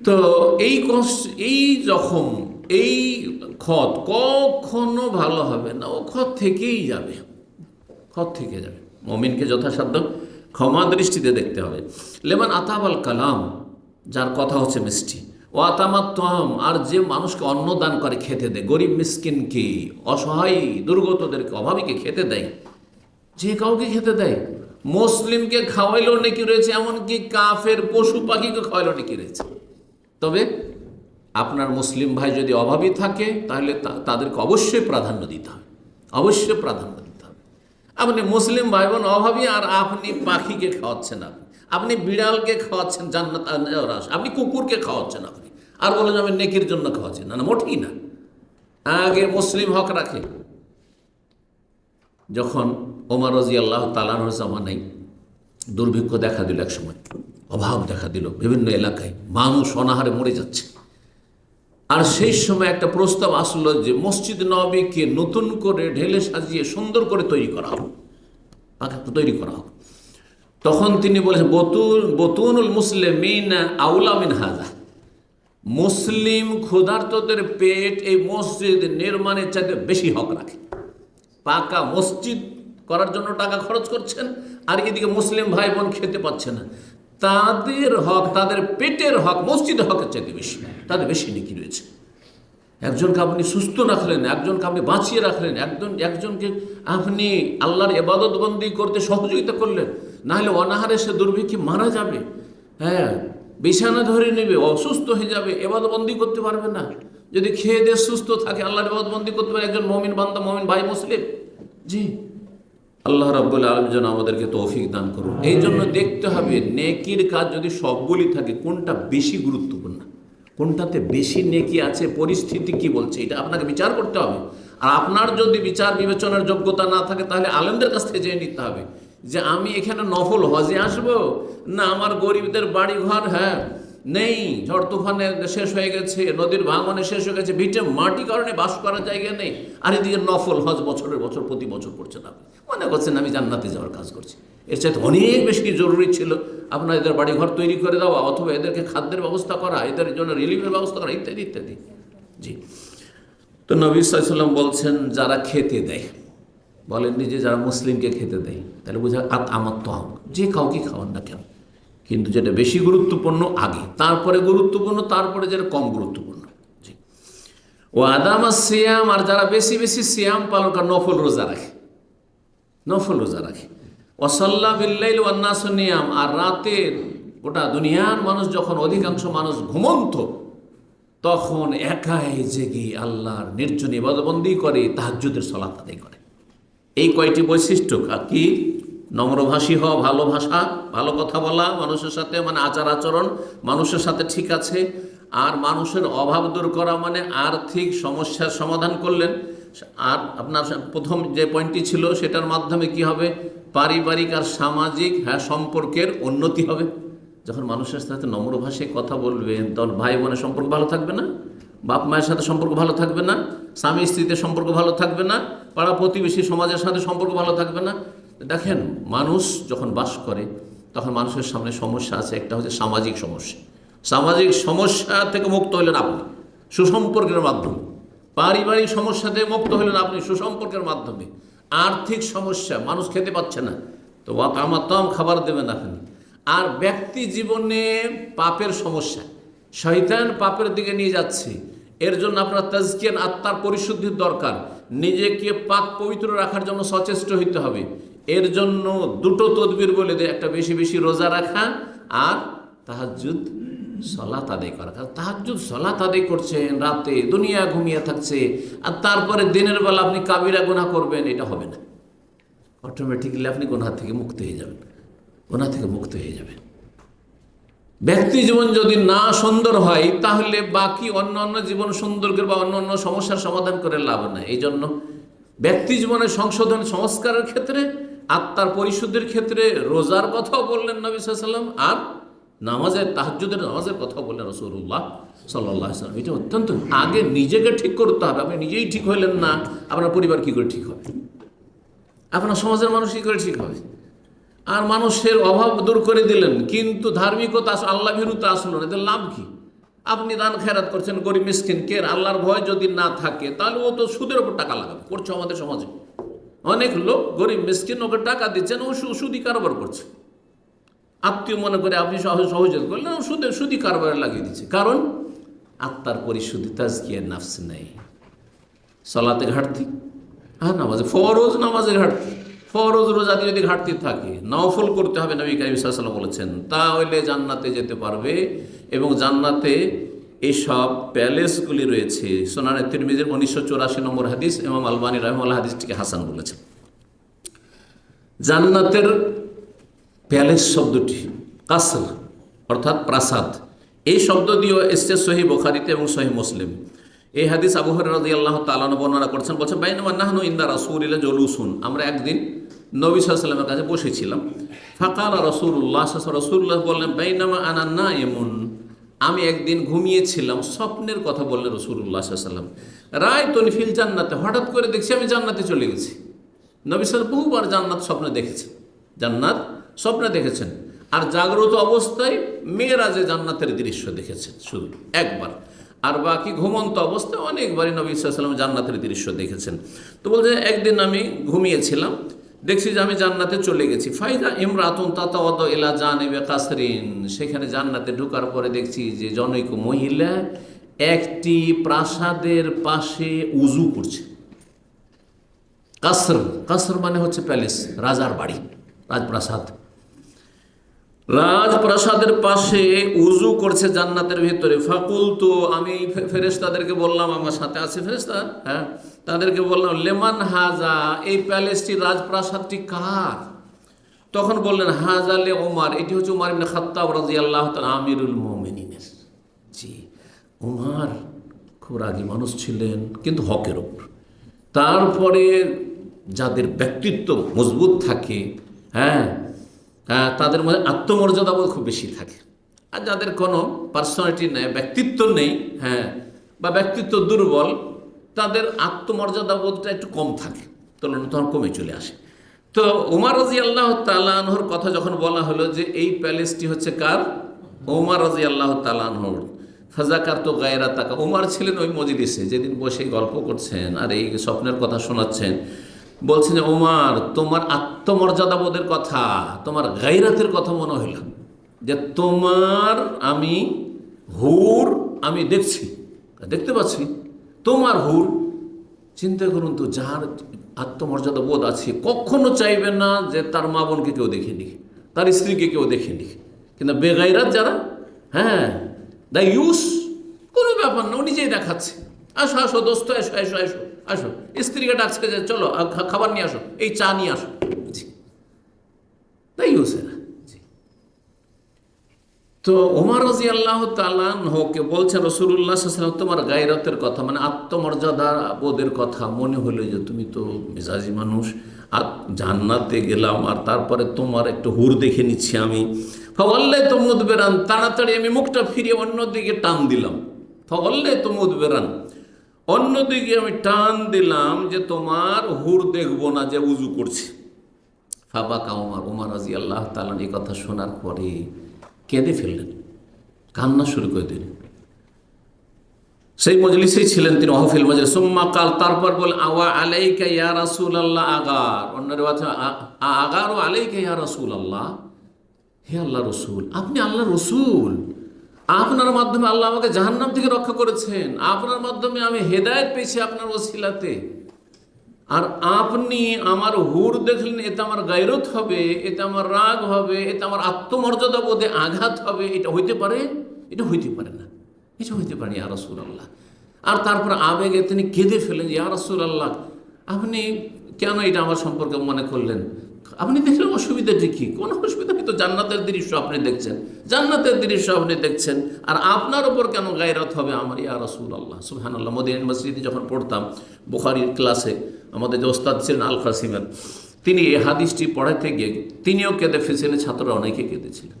তো এই কষ্ট, এই জখম, এই ক্ষত কখনো ভালো হবে না, ও ক্ষত থেকেই যাবে, ক্ষত থেকে যাবে। মুমিনকে যথাসাধ্য ক্ষমা দৃষ্টিতে দেখতে হবে। লেমান আতাবাল কালাম, যার কথা হচ্ছে মিষ্টি, ও আতামাত তম, আর যে মানুষকে অন্ন দান করে, খেতে দেয়, গরিব মিসকিনকে, অসহায় দুর্গতদেরকে, অভাবীকে খেতে দেয়, যে কাউকে খেতে দেয়। মুসলিমকে খাওয়াইলেও নেকি রয়েছে, এমনকি কাফের পশু পাখিকে খাওয়াইলেও নেকি রয়েছে। তবে আপনার মুসলিম ভাই যদি অভাবী থাকে, তাহলে তাদেরকে অবশ্যই প্রাধান্য দিতে হবে, অবশ্যই প্রাধান্য দিতে হবে। আপনি মুসলিম ভাই বোন অভাবী, আর আপনি পাখিকে খাওয়াচ্ছেন, আপনি বিড়ালকে খাওয়াচ্ছেন জান্নাত, আপনি কুকুরকে খাওয়াচ্ছেন, আপনি আর বলে যে আমি নেকির জন্য খাওয়াচ্ছেন, না, মোটেই না। আগে মুসলিম হক রাখে। যখন ওমর রাদিয়াল্লাহু তাআলা আনহুর জামানায় দুর্ভিক্ষ দেখা দিল, এক সময় অভাব দেখা দিল বিভিন্ন এলাকায়, মানুষ অনাহারে মরে যাচ্ছে, আর সেই সময় একটা প্রস্তাব আসলো যে মসজিদ নববীকে নতুন করে ঢেলে সাজিয়ে সুন্দর করে তৈরি করা হোক, তৈরি করা হোক। তখন তিনি বলেছেন বতুনুল মুসলিমিন আউলা মিন হাযা, মুসলিম ক্ষুধার্তদের পেট এই মসজিদ নির্মাণের চাইতে বেশি হক রাখে। পাকা মসজিদ করার জন্য টাকা খরচ করছেন, আর এদিকে মুসলিম ভাই বোন খেতে পাচ্ছে না। তাদের হক, তাদের পেটের হক মসজিদের হকের চাইতে বেশি, তাদের বেশি নেকি রয়েছে। একজনকে আপনি সুস্থ রাখলেন, একজনকে আপনি বাঁচিয়ে রাখলেন, একজনকে আপনি আল্লাহর ইবাদত বন্দি করতে সহযোগিতা করলেন, নাহলে অনাহারে সে দুর্ভিক্ষে মারা যাবে, হ্যাঁ বিছানা ধরে নেবে, অসুস্থ হয়ে যাবে, ইবাদত বন্দি করতে পারবে না। যদি খেয়ে দিয়ে সুস্থ থাকে আল্লাহর ইবাদত বন্দি করতে পারে একজন মুমিন বান্দা, মুমিন ভাই মুসলিম। জি, আল্লাহ রাব্বুল আলামিন যেন আমাদেরকে তৌফিক দান করুন। এই জন্য দেখতে হবে নেকির কাজ যদি সবগুলি থাকে কোনটা বেশি গুরুত্বপূর্ণ, কোনটাতে বেশি নেকি আছে, পরিস্থিতি কি বলছে, এটা আপনাকে বিচার করতে হবে। আর আপনার যদি বিচার বিবেচনার যোগ্যতা না থাকে তাহলে আলেমদের কাছ থেকে জেনে নিতে হবে যে আমি এখানে নফল হজে আসব, না আমার গরিবদের বাড়ি ঘর হ্যাঁ নেই, ঝড় তুফানে শেষ হয়ে গেছে, নদীর ভাঙনে শেষ হয়ে গেছে, ভিটে মাটি কারণে বাস করার জায়গা নেই, আর এদিকে নফল হজ বছরের বছর প্রতি বছর করছেন, আপনি মনে করছেন আমি জান্নাতে যাওয়ার কাজ করছি। এর চাইতে অনেক বেশি জরুরি ছিল আপনার এদের বাড়িঘর তৈরি করে দেওয়া, অথবা এদেরকে খাদ্যের ব্যবস্থা করা, এদের জন্য রিলিফের ব্যবস্থা করা, ইত্যাদি ইত্যাদি। জি, তো নবী সাল্লাল্লাহু আলাইহি ওয়াসাল্লাম বলছেন যারা খেতে দেয়, বলেননি যে যারা মুসলিমকে খেতে দেয়, তাহলে বোঝা আমার তো যে কাউকে খাওয়ান না কেন, কিন্তু যেটা বেশি গুরুত্বপূর্ণ আগে, তারপরে গুরুত্বপূর্ণ, তারপরে যেটা কম গুরুত্বপূর্ণ। জি, ও আদামা সিয়াম, আর যারা বেশি বেশি সিয়াম পালন করে, নফল রোজা রাখে, নফল রোজা রাখে। ওয়াসাল্লা বিল্লাইল ওয়ান নাসু নিয়াম, আর রাতের গোটা দুনিয়ার মানুষ যখন অধিকাংশ মানুষ ঘুমন্ত, তখন একাই জেগে আল্লাহর নির্জনে ইবাদতবন্দি করে, তাহাজ্জুদের সালাত আদায় করে। এই কয়টি বৈশিষ্ট্য কি? নম্রভাষী হওয়া, ভালো ভাষা, ভালো কথা বলা মানুষের সাথে, মানে আচার আচরণ মানুষের সাথে ঠিক আছে, আর মানুষের অভাব দূর করা, মানে আর্থিক সমস্যার সমাধান করলেন। আর আপনার প্রথম যে পয়েন্টটি ছিল সেটার মাধ্যমে কি হবে? পারিবারিক আর সামাজিক সম্পর্কের উন্নতি হবে। যখন মানুষের সাথে নম্র ভাষায় কথা বলবেন তখন ভাই বোনের সম্পর্ক ভালো থাকবে না, বাপ মায়ের সাথে সম্পর্ক ভালো থাকবে না, স্বামী স্ত্রীতে সম্পর্ক ভালো থাকবে না, পাড়া প্রতিবেশী সমাজের সাথে সম্পর্ক ভালো থাকবে না। দেখেন, মানুষ যখন বাস করে তখন মানুষের সামনে সমস্যা আছে, একটা হচ্ছে সামাজিক সমস্যা। সামাজিক সমস্যা থেকে মুক্ত হলেন আপনি সুসম্পর্কের মাধ্যমে, পারিবারিক সমস্যা থেকে মুক্ত হলেন আপনি সুসম্পর্কের মাধ্যমে, আর্থিক সমস্যা, মানুষ খেতে পাচ্ছে না তো ওয়াতামাতাম, খাবার দেবেন আপনি। আর ব্যক্তি জীবনে পাপের সমস্যা, শয়তান পাপের দিকে নিয়ে যাচ্ছে, এর জন্য আপনার তাজকিয়ান, আত্মার পরিশুদ্ধির দরকার, নিজেকে পাক পবিত্র রাখার জন্য সচেষ্ট হইতে হবে। এর জন্য দুটো তদবির বলে দেয়, একটা বেশি বেশি রোজা রাখা আর তাহাজ্জুদ সালাত আদায় করা। তাহাজ্জুদ সালাত আদায় করছেন রাতে, দুনিয়া ঘুমিয়ে থাকছে, আর তারপরে দিনের বেলা আপনি কাবিরা গুনাহ করবেন, এটা হবে না। অটোমেটিক্যালি আপনি গুনাহ থেকে মুক্ত হয়ে যাবেন, গুনাহ থেকে মুক্ত হয়ে যাবেন। ব্যক্তি জীবন যদি না সুন্দর হয় তাহলে বাকি অন্য অন্য জীবন সুন্দর বা অন্য অন্য সমস্যার সমাধান করে লাভ নাই। এই জন্য ব্যক্তি জীবনের সংশোধন সংস্কারের ক্ষেত্রে, আত্মার পরিশুদ্ধির ক্ষেত্রে রোজার কথাও বললেন নবী সাল্লাল্লাহু আলাইহি ওয়াসাল্লাম, আর নামাজের, তাহাজ্জুদের নামাজের কথাও বললেন রাসূলুল্লাহ সাল্লাল্লাহু আলাইহি ওয়াসাল্লাম। এটা অত্যন্ত, আগে নিজেকে ঠিক করতে হবে। আপনি নিজেই ঠিক হইলেন না, আপনার পরিবার কী করে ঠিক হবে, আপনার সমাজের মানুষ কী করে ঠিক হবে? আর মানুষের অভাব দূর করে দিলেন, কিন্তু ধার্মিকতা আল্লাহ ভীরুতা আসলো না, এদের লাভ কি? আপনি দান খেরাত করছেন গরিব মিসকিনকে, আল্লাহর ভয় যদি না থাকে তাহলে ও তো সুদের ওপর টাকা লাগাবে, করছে আমাদের সমাজে অনেক লোক, গরিব মিসকিন, ওকে টাকা দিচ্ছেন, ও সুদি কারবার করছে, আত্মীয় মনে করে আপনি সহযোগিতা করলেন, ও সুদি কারবারে লাগিয়ে দিচ্ছে। কারণ আত্মার পরিশুদ্ধি, তাজকিয়ার নাফস নেই, সালাতে ঘাটতি, আর নামাজে, ফরজ নামাজের ঘাটতি, ফরজ রোজাতে যদি ঘাটতি থাকে, নফল করতে হবে। নবী কারীম সাল্লাল্লাহু আলাইহি ওয়াসাল্লাম বলেছেন, তাহলে জান্নাতে যেতে পারবে। এবং জান্নাতে এইসব প্যালেসগুলি রয়েছে। সুনানে তিরমিজির 1984 নম্বর হাদিস, ইমাম আলবানী রাহিমাহুল্লাহ হাদিসটিকে হাসান বলেছেন। জান্নাতের প্যালেস শব্দটি কাসর অর্থাৎ প্রাসাদ, এই শব্দ দিয়েও এসছে সহিহ বুখারীতে এবং সহিহ মুসলিম। এই হাদিস আবু হুরায়রা রাদিয়াল্লাহু তাআলা আনহু বর্ণনা করছেন, বলছেন বাইনামা নাহনু ইনদা রাসূলিল্লাহ জুলুসুন, আমরা একদিন নবী সাল্লাল্লাহু আলাইহি ওয়াসাল্লামের কাছে বসেছিলাম। ফাকালা রাসূলুল্লাহ, রাসূলুল্লাহ বললেন বাইনামা আনা নাইমুন, আমি একদিন ঘুমিয়েছিলাম। স্বপ্নের কথা বললেন রাসূলুল্লাহ সাল্লাল্লাহু আলাইহি ওয়াসাল্লাম। রাআইতুনি ফিল জান্নাতে, হঠাৎ করে দেখছি আমি জান্নাতে চলে গেছি। নবী সাল্লাল্লাহু বহুবার জান্নাত স্বপ্নে দেখেছে, জান্নাত স্বপ্নে দেখেছেন। আর জাগ্রত অবস্থায় মেরাজে জান্নাতের দৃশ্য দেখেছেন শুধু একবার। আর বাকি ঘুমন্ত অবস্থায় অনেকবারই নবী সাল্লাল্লাহু আলাইহি ওয়াসাল্লাম জান্নাতের দৃশ্য দেখেছেন। তো বলছে একদিন আমি ঘুমিয়েছিলাম, দেখছি যে আমি জান্নাতে চলে গেছি। ফাইদা ইমরাতুন তাতাওয়াদু ইলা জানিবি কাসরিন, সেখানে জান্নাতে ঢোকার পরে দেখছি যে জনৈক মহিলা একটি প্রাসাদের পাশে উজু করছে। কাসর, কাসর মানে হচ্ছে প্যালেস, রাজার বাড়ি, রাজপ্রাসাদ। রাজপ্রাসাদের পাশে উজু করছে জান্নাতের ভিতরে। ফাকুল, তো আমি ফেরেশতাদেরকে বললাম, আমার সাথে আছে ফেরেশতা, হ্যাঁ, তাদেরকে বললাম লেমান হাজা, এই প্যালেসটি, রাজপ্রাসাদটি কার? তখন বললেন হাজা লে ওমর, এটি হচ্ছে উমর ইবনে খাত্তাব রাদিয়াল্লাহু তাআলা আমিরুল মুমিনিনের। জি, উমর খুব রাগী মানুষ ছিলেন, কিন্তু হকের ওপর। তারপরে যাদের ব্যক্তিত্ব মজবুত থাকে, হ্যাঁ, তাদের মধ্যে আত্মমর্যাদাবোধ খুব বেশি থাকে। আর যাদের কোনো পার্সোনালিটি নেই, ব্যক্তিত্ব নেই, হ্যাঁ, বা ব্যক্তিত্ব দুর্বল, তাদের আত্মমর্যাদাবোধটা একটু কম থাকে, তুলনা তখন কমে চলে আসে। তো ওমর রাদিয়াল্লাহু তাআলা আনহুর কথা যখন বলা হলো যে এই প্যালেসটি হচ্ছে কার, ওমর রাদিয়াল্লাহু তাআলা আনহুর, ফাযাকারতু গায়রাতাকা, ওমর ছিলেন ওই মজলিসে, যেদিন বসে গল্প করছেন আর এই স্বপ্নের কথা শোনাচ্ছেন। বলছেন যে ওমর, তোমার আত্মমর্যাদাবোধের কথা, তোমার গায়রাতের কথা মনে হইল, যে তোমার আমি হুর আমি দেখতে পাচ্ছি তোমার হুর। চিন্তা করুন তো, যার আত্মমর্যাদা বোধ আছে কখনো চাইবে না যে তার মা বোনকে কেউ দেখেনি, তার স্ত্রীকে কেউ দেখেনি। কিন্তু বেগাইরাত যারা, হ্যাঁ, দ্য ইউস, কোনো ব্যাপার না, ও নিজেই দেখাচ্ছে, আসো আসো দোস্ত, এসো এসো এসো আসো, স্ত্রীকে ডাকছে যে চলো খাবার নিয়ে আসো, এই চা নিয়ে আসো, দ্য ইউস এরা। তো ওমর রাদিয়াল্লাহু তাআলা আনহুকে বলছেন রাসূলুল্লাহ সাল্লাল্লাহু আলাইহি ওয়াসাল্লাম, তোমার গায়রাতের কথা, মানে আত্মমর্যাদা বোধের কথা মনে হলো যে তুমি তো মেজাজি মানুষ, আর জান্নাতে গেলাম আর তারপরে তোমার একটু হুর দেখে নিচ্ছি আমি। ফাওয়াল্লাহি তো মুদবিরান, তাড়াতাড়ি আমি মুখটা ফিরিয়ে অন্যদিকে টান দিলাম। ফাওয়াল্লাহি তো মুদবিরান, অন্যদিকে আমি টান দিলাম যে তোমার হুর দেখবো না, যে উজু করছে। ফাবাকা ওমর, ওমর রাদিয়াল্লাহু তাআলা এই কথা শোনার পরে কেঁদে ফেললেন, কান্না শুরু করে দিলেন। সেই মজলিসেই ছিলেন তিনি, অহফিল মজলিস। সুম্মা কাল, তারপর বল আওয়া আলাইকা ইয়া রাসূলুল্লাহ আগার, অন্য রিওয়ায়াতে আগার ও আলাইকা ইয়া রাসূলুল্লাহ, হে আল্লাহ রসুল, আপনি আল্লাহ রসুল, আপনার মাধ্যমে আল্লাহ আমাকে জাহান্নাম থেকে রক্ষা করেছেন, আপনার মাধ্যমে আমি হেদায়েত পেয়েছি আপনার ওসিলাতে, আর আপনি আমার হুর দেখলেন, এতে আমার গায়রত হবে, এতে আমার রাগ হবে, এতে আমার আত্মমর্যাদা বোধে আঘাত হবে, এটা হইতে পারে? এটা হইতে পারে না, এটা হইতে পারে ইয়া রাসূলুল্লাহ। আর তারপর আবেগে তিনি কেঁদে ফেলেন, ইয়া রাসূলুল্লাহ, আপনি কেন এটা আমার সম্পর্কে মনে করলেন? আপনি দেখলেন অসুবিধাটি কি? কোনো অসুবিধা নেই, তো জান্নাতের দৃশ্য আপনি দেখছেন, জান্নাতের দৃশ্য আপনি দেখছেন, আর আপনার ওপর কেন গায়রত হবে আমার, ইয়া রাসূলুল্লাহ। সুবহানাল্লাহ। মদিনা মসজিদে যখন পড়তাম বুখারীর ক্লাসে, আমাদের যে ওস্তাদ ছিলেন আল কাসিমের, তিনি এই হাদিসটি পড়াইতে গিয়ে তিনিও কেঁদে ফেলেছিলেন, ছাত্ররা অনেকে কেঁদেছিলেন।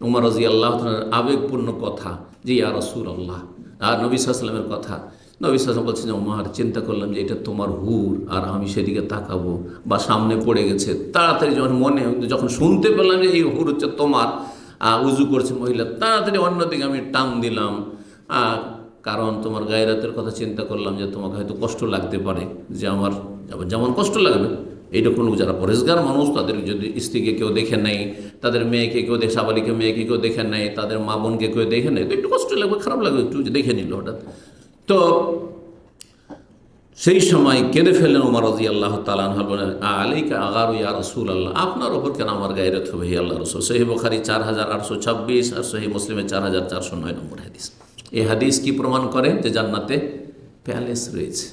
উমর রাদিয়াল্লাহু তাআলার আবেগপূর্ণ কথা যে ইয়া রাসূলুল্লাহ, আর নবী সাল্লাল্লাহু আলাইহি ওয়াসাল্লামের কথা। নবী সাল্লাল্লাহু আলাইহি ওয়াসাল্লাম বলছেন, উমর, চিন্তা করলাম যে এটা তোমার হুর, আর আমি সেদিকে তাকাবো বা সামনে পড়ে গেছে, তাড়াতাড়ি যখন শুনতে পেলাম যে এই হুর হচ্ছে তোমার, উজু করছে মহিলা, তাড়াতাড়ি অন্যদিকে আমি টান দিলাম, কারণ তোমার গায়রাতের কথা চিন্তা করলাম যে তোমাকে হয়তো কষ্ট লাগতে পারে, যে আমার যেমন কষ্ট লাগবে এইরকম যারা পরেশগার মানুষ, তাদের যদি স্ত্রীকে কেউ দেখে নেয়, তাদের মেয়েকে কেউ দেখে, সাবালিকে মেয়েকে কেউ দেখে নেয়, তাদের মা বোনকে কেউ দেখে নেয়, তো একটু কষ্ট লাগবে, খারাপ লাগবে একটু, যে দেখে নিল হঠাৎ। তো সেই সময় কেঁদে ফেললেন ওমর রাদিয়াল্লাহু তাআলা আনহু, বলেন আলাইকা আগারু ইয়া রাসূলুল্লাহ, আপনার ওপর কেন আমার গায়রত হবে হে আল্লাহর রাসূল। সহিহ বুখারী 4826 আর সহিহ মুসলিমে 4409 নম্বর হাদিস। এই হাদিস কি প্রমাণ করে? যে জান্নাতে প্যালেস রয়েছে,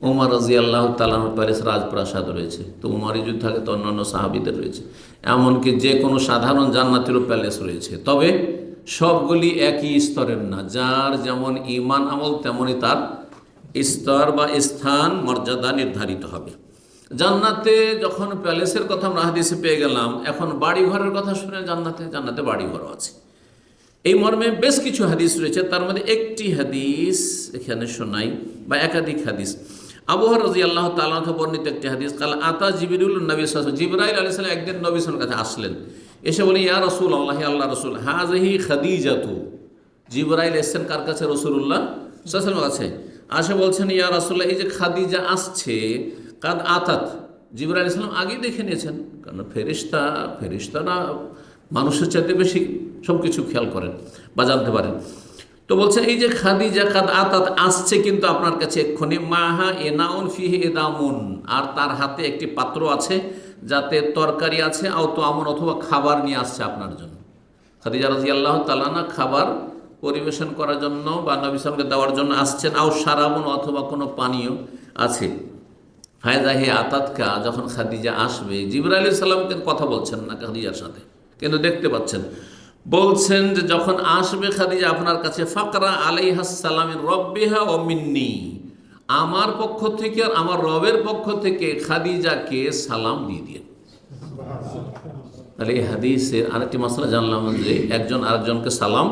ওমর রাদিয়াল্লাহু তাআলা আনহুর প্যালেস, রাজপ্রাসাদ রয়েছে। তো ওমরই যদি থাকে তো অন্যান্য সাহাবীদের রয়েছে, এমনকি যে কোনো সাধারণ জান্নাতেরও প্যালেস রয়েছে। তবে সবগুলি একই স্তরের না, যার যেমন ঈমান আমল তেমনই তার স্তর বা স্থান মর্যাদা নির্ধারিত হবে। জান্নাতে যখন প্যালেসের কথা আমরা হাদিসে পেয়ে গেলাম, এখন বাড়িঘরের কথা শুনে, জান্নাতে বাড়িঘরও আছে। এই মর্মে বেশ কিছু হাদিস রয়েছে, তার মধ্যে একটি হাদিস এখানে শোনাই, বা একাধিক হাদিস। আবু হুরায়রা রাদিয়াল্লাহু তাআলা থেকে বর্ণিত একটি হাদিস, কাল আতা জিবরিল নবী সাল্লাল্লাহু আলাইহি ওয়াসাল্লাম, জিবরাইল আলাইহিস সালাম একদিন নবী সাল্লাল্লাহু আলাইহি ওয়াসাল্লামের কাছে আসলেন। এসে বলি ইয়া রাসূলুল্লাহ, আল্লাহ রসুল, হাযিহি খাদিজাতু। জিবরাইল এসেছেন কার কাছে? রাসূলুল্লাহ সাল্লাল্লাহু আলাইহি ওয়াসাল্লামের কাছে। আসে বলছেন ইয়া রাসূলুল্লাহ, এই যে খাদিজা আসছে, কাদ আতাত। জিবরাইল আলাইহিস সালাম আগেই দেখে নিয়েছেন, কারণ ফেরেশতারা মানুষের চাইতে বেশি সব কিছু খেয়াল করেন বা জানতে পারেন। তো বলছেন এই যে খাদিজা কাদ আতাত আসছে কিন্তু আপনার কাছে এক্ষুনি, মাহা এনাউন ফিহি এদামুন, আর তার হাতে একটি পাত্র আছে যাতে তরকারি আছে, আও তো আমন, অথবা খাবার নিয়ে আসছে আপনার জন্য। খাদিজা রাদিয়াল্লাহু তাআলা আনহা খাবার পরিবেশন করার জন্য বা নবী সাল্লাল্লাহু আলাইহি ওয়াসাল্লামকে দেওয়ার জন্য আসছেন, আও শারাবুন, অথবা কোনো পানীয় আছে। ফায়দা হে আতাতকা, যখন খাদিজা আসবে, জিবরাইল আলাইহিস সালামকে কথা বলছেন না খাদিজার সাথে, কিন্তু দেখতে পাচ্ছেন, বলছেন যে যখন আসবে খাদিজা আপনার কাছে, ফাকরা আলাইহাস সালামিন রব্বিহা ও মিন্নি, আমার পক্ষ থেকে আর আমার রবের পক্ষ থেকে খাদিজাকে সালাম দিয়ে দিয়ে। তাহলে এই হাদিসের আরেকটি মাসলা জানলাম যে একজন আরেকজনকে সালাম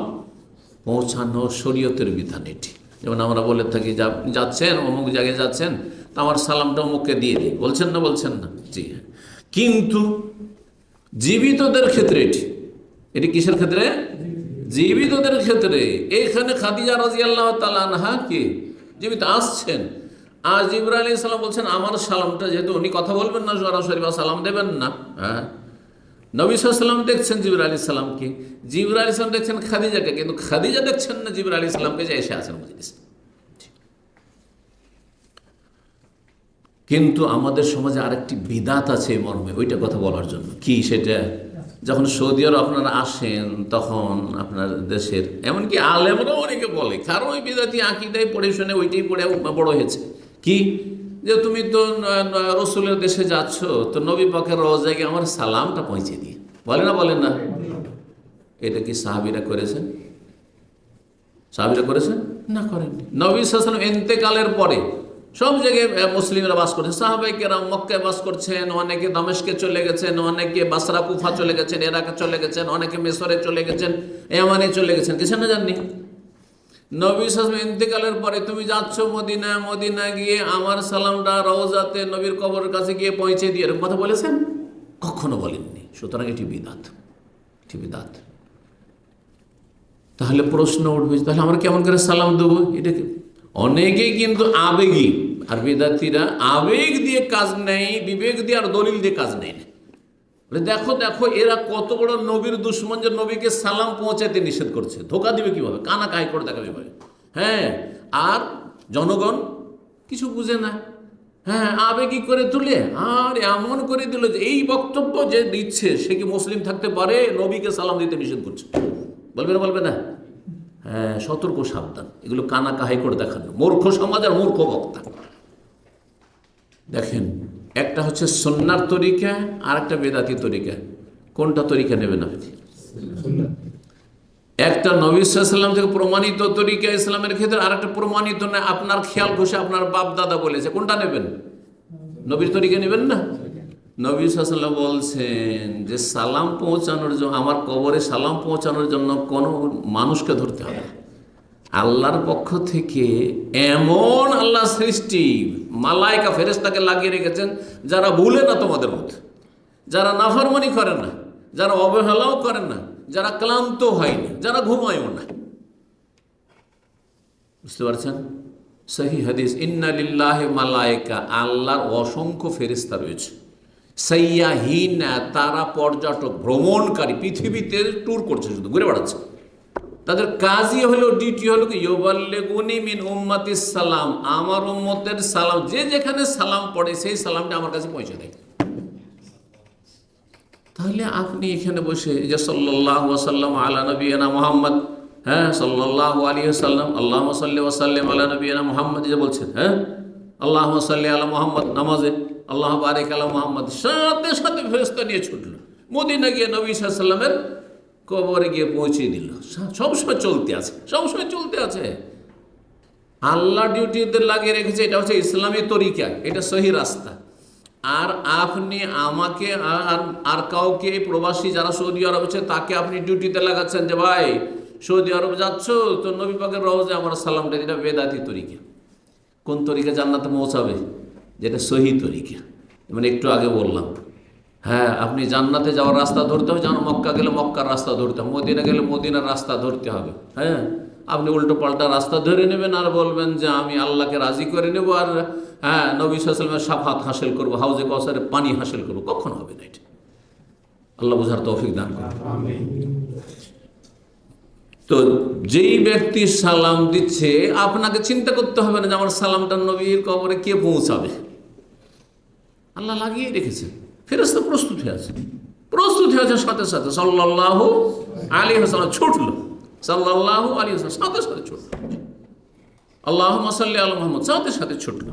পৌঁছানো শরীয়তের বিধান এটি। যেমন আমরা বলে থাকি যে আপনি যাচ্ছেন অমুক জায়গায় যাচ্ছেন, তো আমার সালামটা অমুককে দিয়ে দিই, বলছেন না? বলছেন না? জি হ্যাঁ। কিন্তু জীবিতদের ক্ষেত্রে এটি কিসের ক্ষেত্রে? জীবিতদের ক্ষেত্রে। এইখানে খাদিজা রাদিয়াল্লাহু তাআলা আনহা কি জীবিত আসছেন, আর জিবরাইল আলাইহিস সালাম বলছেন আমার সালামটা, যেহেতু উনি কথা বলবেন না সরাসরি বা সালাম দেবেন না, হ্যাঁ, নবী সাল্লাল্লাহু আলাইহি ওয়াসাল্লাম দেখছেন জিবরাইল আলাইহিস সালামকে, জিবরাইল আলাইহিস সালাম দেখছেন খাদিজাকে, কিন্তু খাদিজা দেখছেন না জিবরাইল আলাইহিস সালামকে যে এসে আছেন মজলিসে। কিন্তু আমাদের সমাজে আরেকটি বিদাত আছে এই মর্মে, ওইটা কথা বলার জন্য। কি সেটা? যখন সৌদি আরব আপনারা আসেন, তখন আপনার দেশের এমনকি আলেমরাও অনেকে বলে, কারণ ওই বিদাতি আকীদায় পড়ে শুনে ওইটাই পড়ে বড় হয়েছে, কি যে তুমি তো রসুলের দেশে যাচ্ছ, তো নবী পাকের রওজায় গিয়ে আমার সালামটা পৌঁছে দিয়ে, বলে না? বলেন না? এটা কি সাহাবীরা করেছেন? সাহাবীরা করেছেন? না, করেননি। নবী সাল্লাল্লাহু আলাইহি ওয়াসাল্লাম ইন্তেকালের পরে সব জায়গায় মুসলিমরা বাস করছেন, সাহাবায়ে কেরাম মক্কায় বাস করছেন, অনেকে দামেস্কে চলে গেছেন, অনেকে বাসরা কুফা চলে গেছেন, ইরাকে চলে গেছেন, অনেকে মিসরে চলে গেছেন, ইয়ামানে চলে গেছেন। গেছেন না? জাননি? নবী সাল্লাল্লাহু আলাইহি ওয়াসাল্লাম ইন্তেকালের পরে তুমি যাচ্ছ মদিনা, মদিনা গিয়ে আমার সালামটা রওজাতে নবীর কবরের কাছে গিয়ে পৌঁছে দিয়ে, এরকম কথা বলেছেন? কখনো বলেননি। সুতরাং এটি বিদআত, এটি বিদআত। তাহলে প্রশ্ন উঠবে, তাহলে আমরা কেমন করে সালাম দেবো? এটাকে অনেকেই কিন্তু আবেগী, আর বিদাতিরা আবেগ দিয়ে কাজ নেই, বিবেক দিয়ে আর দলিল দিয়ে কাজ নেই। দেখো দেখো এরা কত বড় নবীর দুশ্মন, যে নবীকে সালাম পৌঁছাতে নিষেধ করছে। ধোকা দিবে কিভাবে? কানা কাই করে দেখাবে ভাবে। হ্যাঁ, আর জনগণ কিছু বুঝে না। হ্যাঁ, আবেগী করে তুলে আর এমন করে দিল যে এই বক্তব্য যে দিচ্ছে সে কি মুসলিম থাকতে পারে? নবীকে সালাম দিতে নিষেধ করছে। বলবে না? বলবে না? হ্যাঁ, সতর্ক, সাবধান। এগুলো কানা কাহাই করে দেখানো, মূর্খ সমাজ আর মূর্খ বক্তা। দেখেন, একটা হচ্ছে সুন্নার তরিকা, আর একটা বেদাতি তরিকা। কোনটা তরিকা নেবেন আপনি? একটা নবী সাল্লাল্লাহু আলাইহি ওয়াসাল্লাম থেকে প্রমাণিত তরিকা ইসলামের ক্ষেত্রে, আর একটা প্রমাণিত না, আপনার খেয়াল ঘষে আপনার বাপ দাদা বলেছে, কোনটা নেবেন? নবীর তরিকা নেবেন না? নবী সাল্লাল্লাহু আলাইহি ওয়াসাল্লাম বলছেন যে সালাম পৌঁছানোর জন্য, আমার কবরে সালাম পৌঁছানোর জন্য কোনো মানুষকে ধরতে হবে না। আল্লাহর পক্ষ থেকে এমন আল্লাহ সৃষ্টি মালায়েকা ফেরেশতাকে লাগিয়ে রেখেছেন যারা ভুলে না তোমাদের মতো, যারা নাফরমানি করে না, যারা অবহেলাও করে না, যারা ক্লান্ত হয় না, যারা ঘুমায়ও না। বুঝতে পারছেন? সহিহ হাদিস, ইন্না লিল্লাহি মালায়েকা, আল্লাহর অসংখ্য ফেরেশতা রয়েছে। সাইয়াহিনা, তারা পর্যটক, ভ্রমণকারী, পৃথিবীতে ট্যুর করছে, শুধু ঘুরে বেড়াচ্ছে। তাদের কাজই হলো, ডিউটি হলো কি, ইউবাল্লিগুনি মিন উম্মাতিস সালাম, আমার উম্মতের সালাম, যে যেখানে সালাম পড়ে সেই সালামটা আমার কাছে পৌঁছে দেয়। তাহলে আপনি এখানে বসে যে সাল্লাল্লাহু ওয়াসাল্লাম আলা নবিয়িনা মুহাম্মদ, হ্যাঁ, সাল্লাল্লাহু আলাইহি ওয়াসাল্লাম, আল্লাহুম্মা সাল্লি ওয়া সাল্লিম আলা নবিয়িনা মুহাম্মদ যে বলছেন, হ্যাঁ, আল্লাহুম্মা সাল্লি আলা মুহাম্মদ, নামাজে আল্লাহ বারিক আলা মুহাম্মদ, সাথে সাথে ফেরেশতা নিয়ে ছুটলো মদিনা গিয়ে নবী সাল্লাল্লাহু আলাইহি ওয়াসাল্লামের কবরে গিয়ে পৌঁছে দিল। সবসময় চলতে আছে, সবসময় চলতে আছে। আল্লাহ ডিউটিতে লাগিয়ে রেখেছে, এটা হচ্ছে ইসলামী তরিকা, এটা সহি রাস্তা। আর আপনি আমাকে আর কাউকে, প্রবাসী যারা সৌদি আরব আছে তাকে আপনি ডিউটিতে লাগাচ্ছেন যে ভাই সৌদি আরব যাচ্ছ তো নবী পাকের রওজায় আমার সালামটা, এটা বেদাতি তরিকা। কোন তরিকা জান্নাতে পৌঁছাবে? যেটা সহি তরিকা, মানে একটু আগে বললাম। হ্যাঁ, আপনি জান্নাতে যাওয়ার রাস্তা ধরতে হবে, যেমন মক্কা গেলে মক্কার রাস্তা ধরতে হবে, মদিনা গেলে মদিনার রাস্তা ধরতে হবে। হ্যাঁ, আপনি উল্টো পাল্টা রাস্তা ধরে নেবেন আর বলবেন যে আমি আল্লাহকে রাজি করে নেব আর হ্যাঁ নবী সাল্লাল্লাহু আলাইহি ওয়াসাল্লামের শাফাত হাসিল করবো, হাউজে কাউসারে পানি হাসিল করবো, কখনো হবে না এটা। আল্লাহ বুঝার তৌফিক দান করুন। তো যেই ব্যক্তি সালাম দিচ্ছে আপনাকে চিন্তা করতে হবে না যে আমার সালামটা নবীর কবরে কে পৌঁছাবে। আল্লাহ লাগিয়ে রেখেছেন, ফেরেশতা প্রস্তুত হয়ে আছে, সাথে সাথে সাল্লাল্লাহু আলাইহি ওয়াসাল্লাম ছুটলো, সাল্লাল্লাহু আলাইহি ওয়াসাল্লাম সাথে সাথে ছুটলো, আল্লাহুম্মা সাল্লি আলা মুহাম্মদ সাথে সাথে ছুটলো।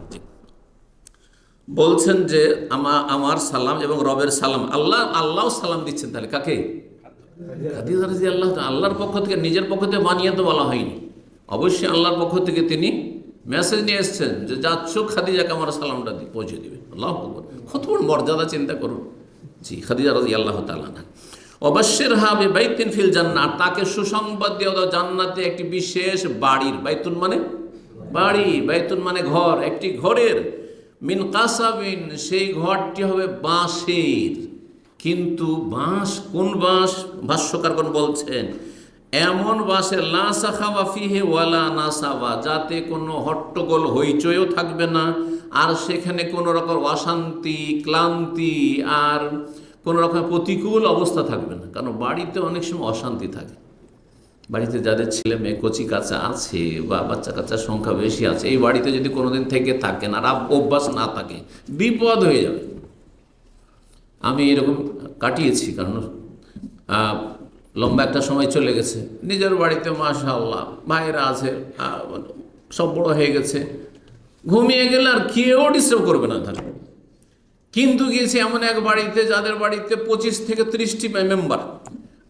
বলছেন যে আমার সালাম এবং রবের সালাম, আল্লাহ সালাম দিচ্ছেন। তাহলে কাকে? খাদিজা রাদিয়াল্লাহু তাআলা। আল্লাহর পক্ষ থেকে, নিজের পক্ষ থেকে বানিয়ে তো বলা হয়নি, অবশ্যই আল্লাহর পক্ষ থেকে তিনি মেসেজ নিয়ে এসছেন যে যাচ্ছ খাদিজাকে আমার সালামটা পৌঁছে দিবে। আল্লাহু আকবার, কত বড় মর্যাদা চিন্তা করুন। জি, খাদিজা রাদিয়াল্লাহু তাআলা অবশ্যিরহা বিবাইতিন ফিল জান্নাহ, তাকে সুসংবাদ দিয়ে দাও জান্নাতে একটি বিশেষ বাড়ির, বাইতুন মানে বাড়ি, বাইতুন মানে ঘর, একটি ঘরের, মিন কাসাবিন, সেই ঘরটি হবে বাঁশের। কিন্তু বাঁশ কোন বাঁশ? ভাষ্যকারগণ বলছেন এমন বাঁশের লা সাখাওয়া ফিহি ওয়ালা নাসাবা, যাতে কোনো হট্টগোল হইচইও থাকবে না, আর সেখানে কোনো রকম অশান্তি, ক্লান্তি আর কোনো রকম প্রতিকূল অবস্থা থাকবে না। কারণ বাড়িতে অনেক সময় অশান্তি থাকে, বাড়িতে যাদের ছেলে মেয়ে কচি কাঁচা আছে বা বাচ্চা কাচ্চার সংখ্যা বেশি আছে, এই বাড়িতে যদি কোনোদিন থেকে থাকেন আর অভ্যাস না থাকে, বিপদ হয়ে যাবে। আমি এরকম কাটিয়েছি, কারণ লম্বা একটা সময় চলে গেছে নিজের বাড়িতে, মাশাআল্লাহ ভাইয়েরা আছে, সব বড় হয়ে গেছে, ঘুমিয়ে গেলে আর কেউ ডিস্টার্ব করবে না তাহলে। কিন্তু গিয়েছি এমন এক বাড়িতে যাদের বাড়িতে 25 থেকে 30টি মেম্বার,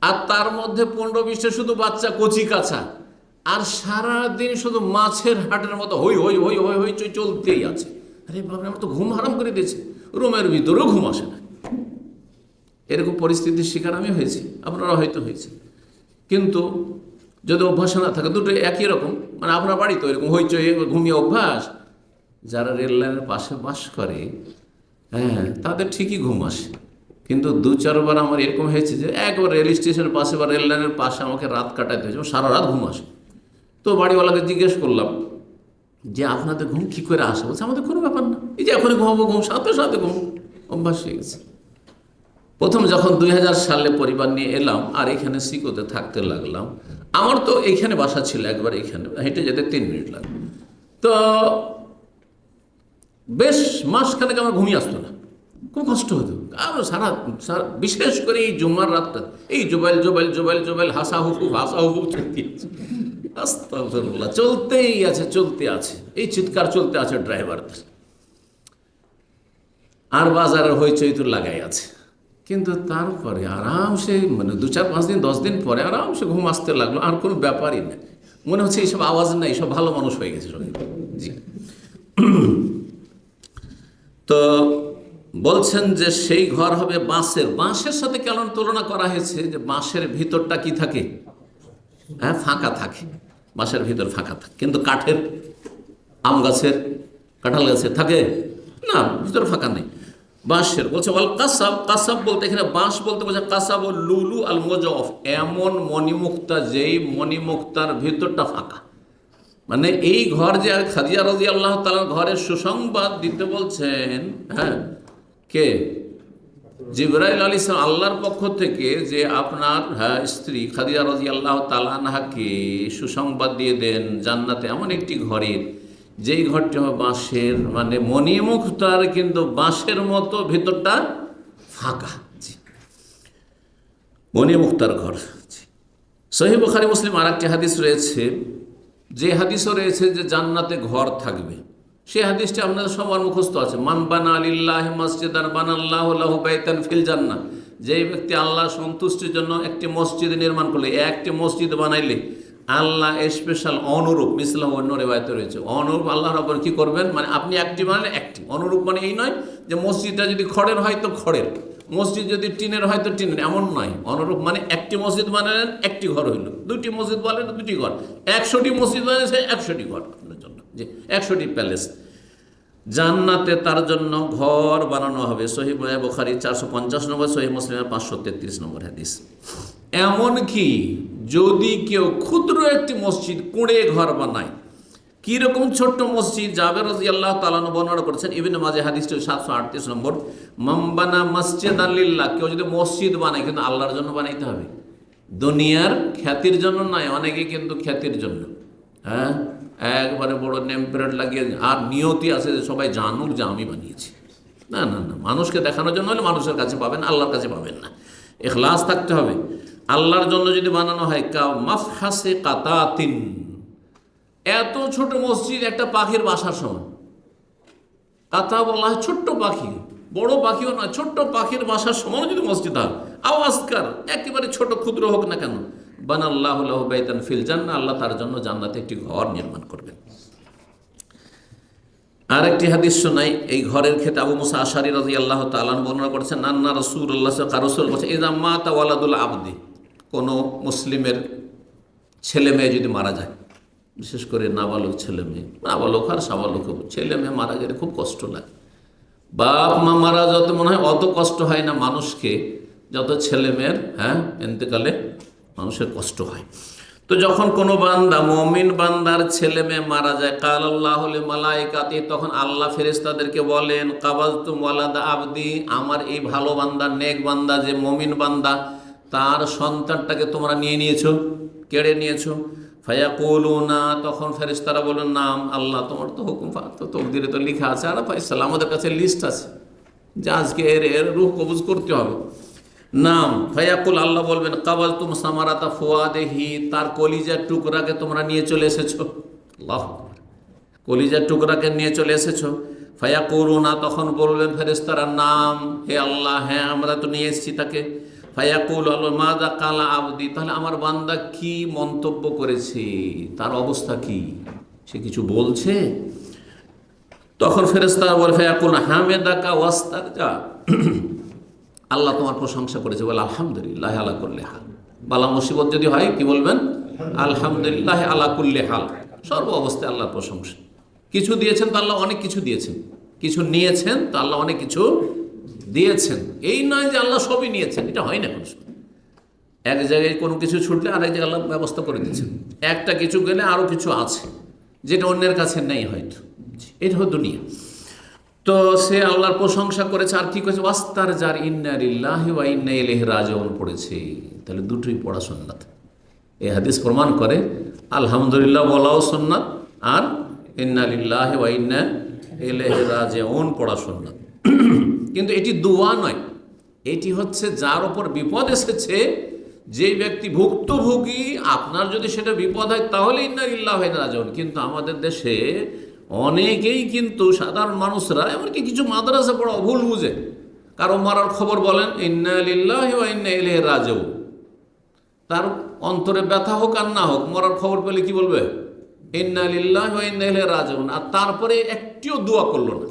আর তার মধ্যে 15-20টা শুধু বাচ্চা কচি কাঁচা, আর সারাদিন শুধু মাছের হাটের মতো হই হই হই হই হই চলতেই আছে। আরে বাবা, আমার তো ঘুম হারাম করে দিয়েছে, রুমের ভিতরেও ঘুম আসে না। এরকম পরিস্থিতির শিকার আমি হয়েছি, আপনারা হয়তো হয়েছে। কিন্তু যদি অভ্যাস না থাকে, দুটো একই রকম, মানে আপনার বাড়ি তো এরকম হইচই ঘুমিয়ে অভ্যাস, যারা রেল লাইনের পাশে বাস করে হ্যাঁ তাদের ঠিকই ঘুম আসে। কিন্তু 2-4 বার আমার এরকম হয়েছে যে একবার রেল স্টেশনের পাশে বা রেল লাইনের পাশে আমাকে রাত কাটাতে হয়েছে, সারা রাত ঘুম আসে। তো বাড়িওয়ালাকে জিজ্ঞেস করলাম যে আপনাদের ঘুম কী করে আসে? বলছে আমাদের কোনো ব্যাপার না, এই যে এখনই ঘুমাবো, ঘুম সাথে সাথে ঘুম অভ্যাস হয়ে গেছে। প্রথম যখন 2000 সালে পরিবার নিয়ে এলাম আর এখানে সিকোতে থাকতে লাগলাম, আমার তো এইখানে বাসা ছিল, একবার এখানে হেঁটে যেতে 3 মিনিট লাগবে। তো বেশ মাসখানেক আমার ঘুমিয়ে আসতো না, খুব কষ্ট হতো। আর সারা বিশেষ করে এই জুমার রাতটা এই জোবাইল হাসা হুফুফ আস্তাগফিরুল্লাহ চলতেই আছে, চলতে আছে, এই চিৎকার চলতে আছে ড্রাইভারদের, আর বাজারের হইচই তো লাগাই আছে। কিন্তু তারপরে আরামসে, মানে 2-4-5 দিন 10 দিন পরে আরামসে ঘুম আসতে লাগলো, আর কোনো ব্যাপারই নেই, মনে হচ্ছে এইসব আওয়াজ নেই, সব ভালো মানুষ হয়ে গেছে সবাই। জি, তো বলছেন যে সেই ঘর হবে বাঁশের। বাঁশের সাথে কেন তুলনা করা হয়েছে? যে বাঁশের ভিতরটা কি থাকে? হ্যাঁ, ফাঁকা থাকে, বাঁশের ভিতর ফাঁকা থাকে। কিন্তু কাঠের, আম গাছের, কাঁঠাল গাছের থাকে না, ভিতর ফাঁকা নেই। বাঁশের বলছে ওয়াল কাসাব, কাসাব বলতে এখানে বাঁশ বলতে বোঝা কাসাব ও লুলু আল মুজাওয়াফ, এমন মণিমুক্তা যেই মণিমুক্তার ভিতরটা ফাঁকা। মানে এই ঘর যে খাদিজা রাদিয়াল্লাহু তাআলা ঘরের সুসংবাদ দিতে বলছেন, হ্যাঁ কে? জিবরাইল আলাইহিস সালাম আল্লাহর পক্ষ থেকে, যে আপনার স্ত্রী খাদিজা রাদিয়াল্লাহু তাআলা আনহাকে সুসংবাদ দিয়ে দেন জান্নাতে এমন একটি ঘরের, যেই ঘরটি হবে বাঁশের, মানে মণিমুক্তার কিন্তু বাঁশের মতো ভিতরটা ফাঁকা। মণিমুক্তার ঘর। সহিহ বুখারী মুসলিম আর একটি হাদিস রয়েছে, যে হাদিসও রয়েছে যে জান্নাতে ঘর থাকবে, সেই হাদিসটি আপনাদের সবার মুখস্থ আছে। মান বানা লিল্লাহি মসজিদান বানাল্লাহু লাহু বাইতান ফিল জান্নাহ, যেই ব্যক্তি আল্লাহ সন্তুষ্টির জন্য একটি মসজিদ নির্মাণ করলে, একটি মসজিদ বানাইলে আল্লাহ স্পেশাল অনুরূপ, মিসলাহ অন্য রিওয়ায়াতে রয়েছে, অনুরূপ আল্লাহ রাব্বুল কি করবেন, মানে আপনি একটি বানালে একটি অনুরূপ, মানে এই নয় যে মসজিদটা যদি খড়ের হয় তো খড়ের, মসজিদ যদি টিনের হয় তো টিনের, এমন নয়। অনুরূপ মানে একটি মসজিদ বানালেন একটি ঘর হইল, 2টি মসজিদ বানালেন 2টি ঘর, 100টি মসজিদ বানালেন 100টি ঘর আপনার জন্য, যে 100টি প্যালেস। জান্নাতে তার জন্য ঘর বানানো হবে। সহিহ বুখারী 450 নম্বর, সহিহ মুসলিমের 533 নম্বর হাদিস। এমনকি যদি কেউ ক্ষুদ্র একটি মসজিদ কুঁড়ে ঘর বানায়, কীরকম ছোট্ট মসজিদ, জাবের রাদিয়াল্লাহু তাআলা বর্ণনা করেছেন ইবনে মাজাহ হাদিসটি 738 নম্বর, মামবানা মসজিদান লিল্লাহ, কেউ যদি মসজিদ বানায় কিন্তু আল্লাহর জন্য বানাইতে হবে, দুনিয়ার খ্যাতির জন্য নয়। অনেকে কিন্তু খ্যাতির জন্য, হ্যাঁ, একবারে বড় নেম প্লেট লাগিয়ে, আর নিয়তি আছে যে সবাই জানুক যে আমি বানিয়েছি। না না না, মানুষকে দেখানোর জন্য হলে মানুষের কাছে পাবেন, আল্লাহর কাছে পাবেন না। ইখলাস থাকতে হবে। আল্লাহর জন্য যদি বানানো হয়, কা মাফহাসে কাতাতিন, এত ছোট মসজিদ একটা পাখির বাসার সমান। কাতা বলা হয় ছোট্ট পাখি, বড় পাখিও নয়, ছোট্ট পাখির বাসার সমান যদি মসজিদ হয়, আওয়াজকার, একেবারে ছোট ক্ষুদ্র হোক না কেন, বানাল্লাহু লাহু বাইতান ফিল জান্নাহ, আল্লাহ তার জন্য জান্নাতে একটি ঘর নির্মাণ করবেন। আর একটি হাদিস শোনাই এই ঘরের ক্ষেত্রে। আবু মুসা আশআরী রাদিয়াল্লাহু তাআলা বর্ণনা করেছেন, আন্না রাসূলুল্লাহ রাসূল বলেছেন, ইযা মাতা ওয়ালাদুল আবদি, কোনো মুসলিমের ছেলে মেয়ে যদি মারা যায়, বিশেষ করে নাবালক ছেলে মেয়ে, নাবালক আর সাবালক ছেলে মেয়ে মারা গেলে খুব কষ্ট লাগে। বাপ মা মারা যত মনে হয় অত কষ্ট হয় না মানুষকে, যত ছেলে মেয়ের এতেকালে মানুষের কষ্ট হয়। তো যখন কোনো বান্দা, মুমিন বান্দার ছেলে মেয়ে মারা যায়, কাল আল্লাহু লিমালাইকাতি, তখন আল্লাহ ফেরেশতাদেরকে বলেন, কাবাজতুম ওয়ালাদা আবদি, আমার এই ভালো বান্দা, নেক বান্দা, যে মুমিন বান্দা, তার সন্তানটাকে তোমরা নিয়ে নিয়েছো, কেড়ে নিয়েছো। ফায়াকুলুনা, তখন ফেরেশতারা বলেন, নাম আল্লাহ, তোমার তো হুকুম, তো তকদিরে তো লেখা আছে, আর ফাইসালা, আমাদের কাছে লিস্ট আছে যে আজকে এর রূহ কবজ করতে হবে। নাম ফায়াকুল, আল্লাহ বলবেন, কাবালতুম সামারাতা ফুয়াদেহি, তার কলিজার টুকরাকে তোমরা নিয়ে চলে এসেছো। আল্লাহু আকবার, কলিজার টুকরাকে নিয়ে চলে এসেছো। ফায়াকুলুনা, তখন বলবেন ফেরেশতারা, নাম, হে আল্লাহ, হ্যাঁ আমরা তো নিয়ে এসেছি তাকে। ফায়াকুল আল্লাহ মাযা কালা আবদি, তাহলে আমার বান্দা কি মন্তব্য করেছে, তার অবস্থা কি, সে কিছু বলছে? তখন ফেরেশতারা বলে, ফায়াকুল হামেদাকা ওয়াস্তারজা, আল্লাহ তোমার প্রশংসা করেছে, বলে আলহামদুলিল্লাহ আলা কুল্লি হাল। বালা মুসিবত যদি হয় কি বলবেন? আলহামদুলিল্লাহ আলা কুল্লি হাল, সর্ব অবস্থায় আল্লাহর প্রশংসা। কিছু দিয়েছেন তো আল্লাহ অনেক কিছু দিয়েছেন, কিছু নিয়েছেন তো আল্লাহ অনেক কিছু দিয়েছেন। এই নয় যে আল্লাহ সবই নিয়েছেন, এটা হয় না। কোনো এক জায়গায় কোনো কিছু ছুটলে আরেক জায়গায় আল্লাহ ব্যবস্থা করে দিচ্ছেন, একটা কিছু গেলে আরও কিছু আছে যেটা অন্যের কাছে নেই হয়তো। এটা হলো দুনিয়া। তো সে আল্লাহর প্রশংসা করেছে, আর কি করেছে? ওয়াস্তার যার ইন্না লিল্লাহি ওয়া ইন্না ইলাইহি রাজিউন পড়েছে। তাহলে দুটোই পড়া সুন্নাত। এই হাদিস প্রমাণ করে আলহামদুলিল্লাহ বলাও সুন্নাত, আর ইন্না লিল্লাহি ওয়া ইন্না ইলাইহি রাজিউন পড়া সুন্নাত। কিন্তু এটি দোয়া নয়, এটি হচ্ছে যার ওপর বিপদ এসেছে, যে ব্যক্তি ভুক্তভোগী, আপনার যদি সেটা বিপদ হয় তাহলে ইন্না লিল্লাহি ওয়া ইন্না রাজিউন। কিন্তু আমাদের দেশে অনেকেই কিন্তু সাধারণ মানুষরা, এমনকি কিছু মাদ্রাসা পড়া ভুল বুঝে, কারো মারার খবর বলেন ইন্না লিল্লাহি ওয়া ইন্না ইলাইহি রাজিউন, তার অন্তরে ব্যথা হোক আর না হোক, মরার খবর পেলে কি বলবে? ইন্না লিল্লাহি ওয়া ইন্না ইলাইহি রাজিউন। আর তারপরে একটিও দোয়া করলো না।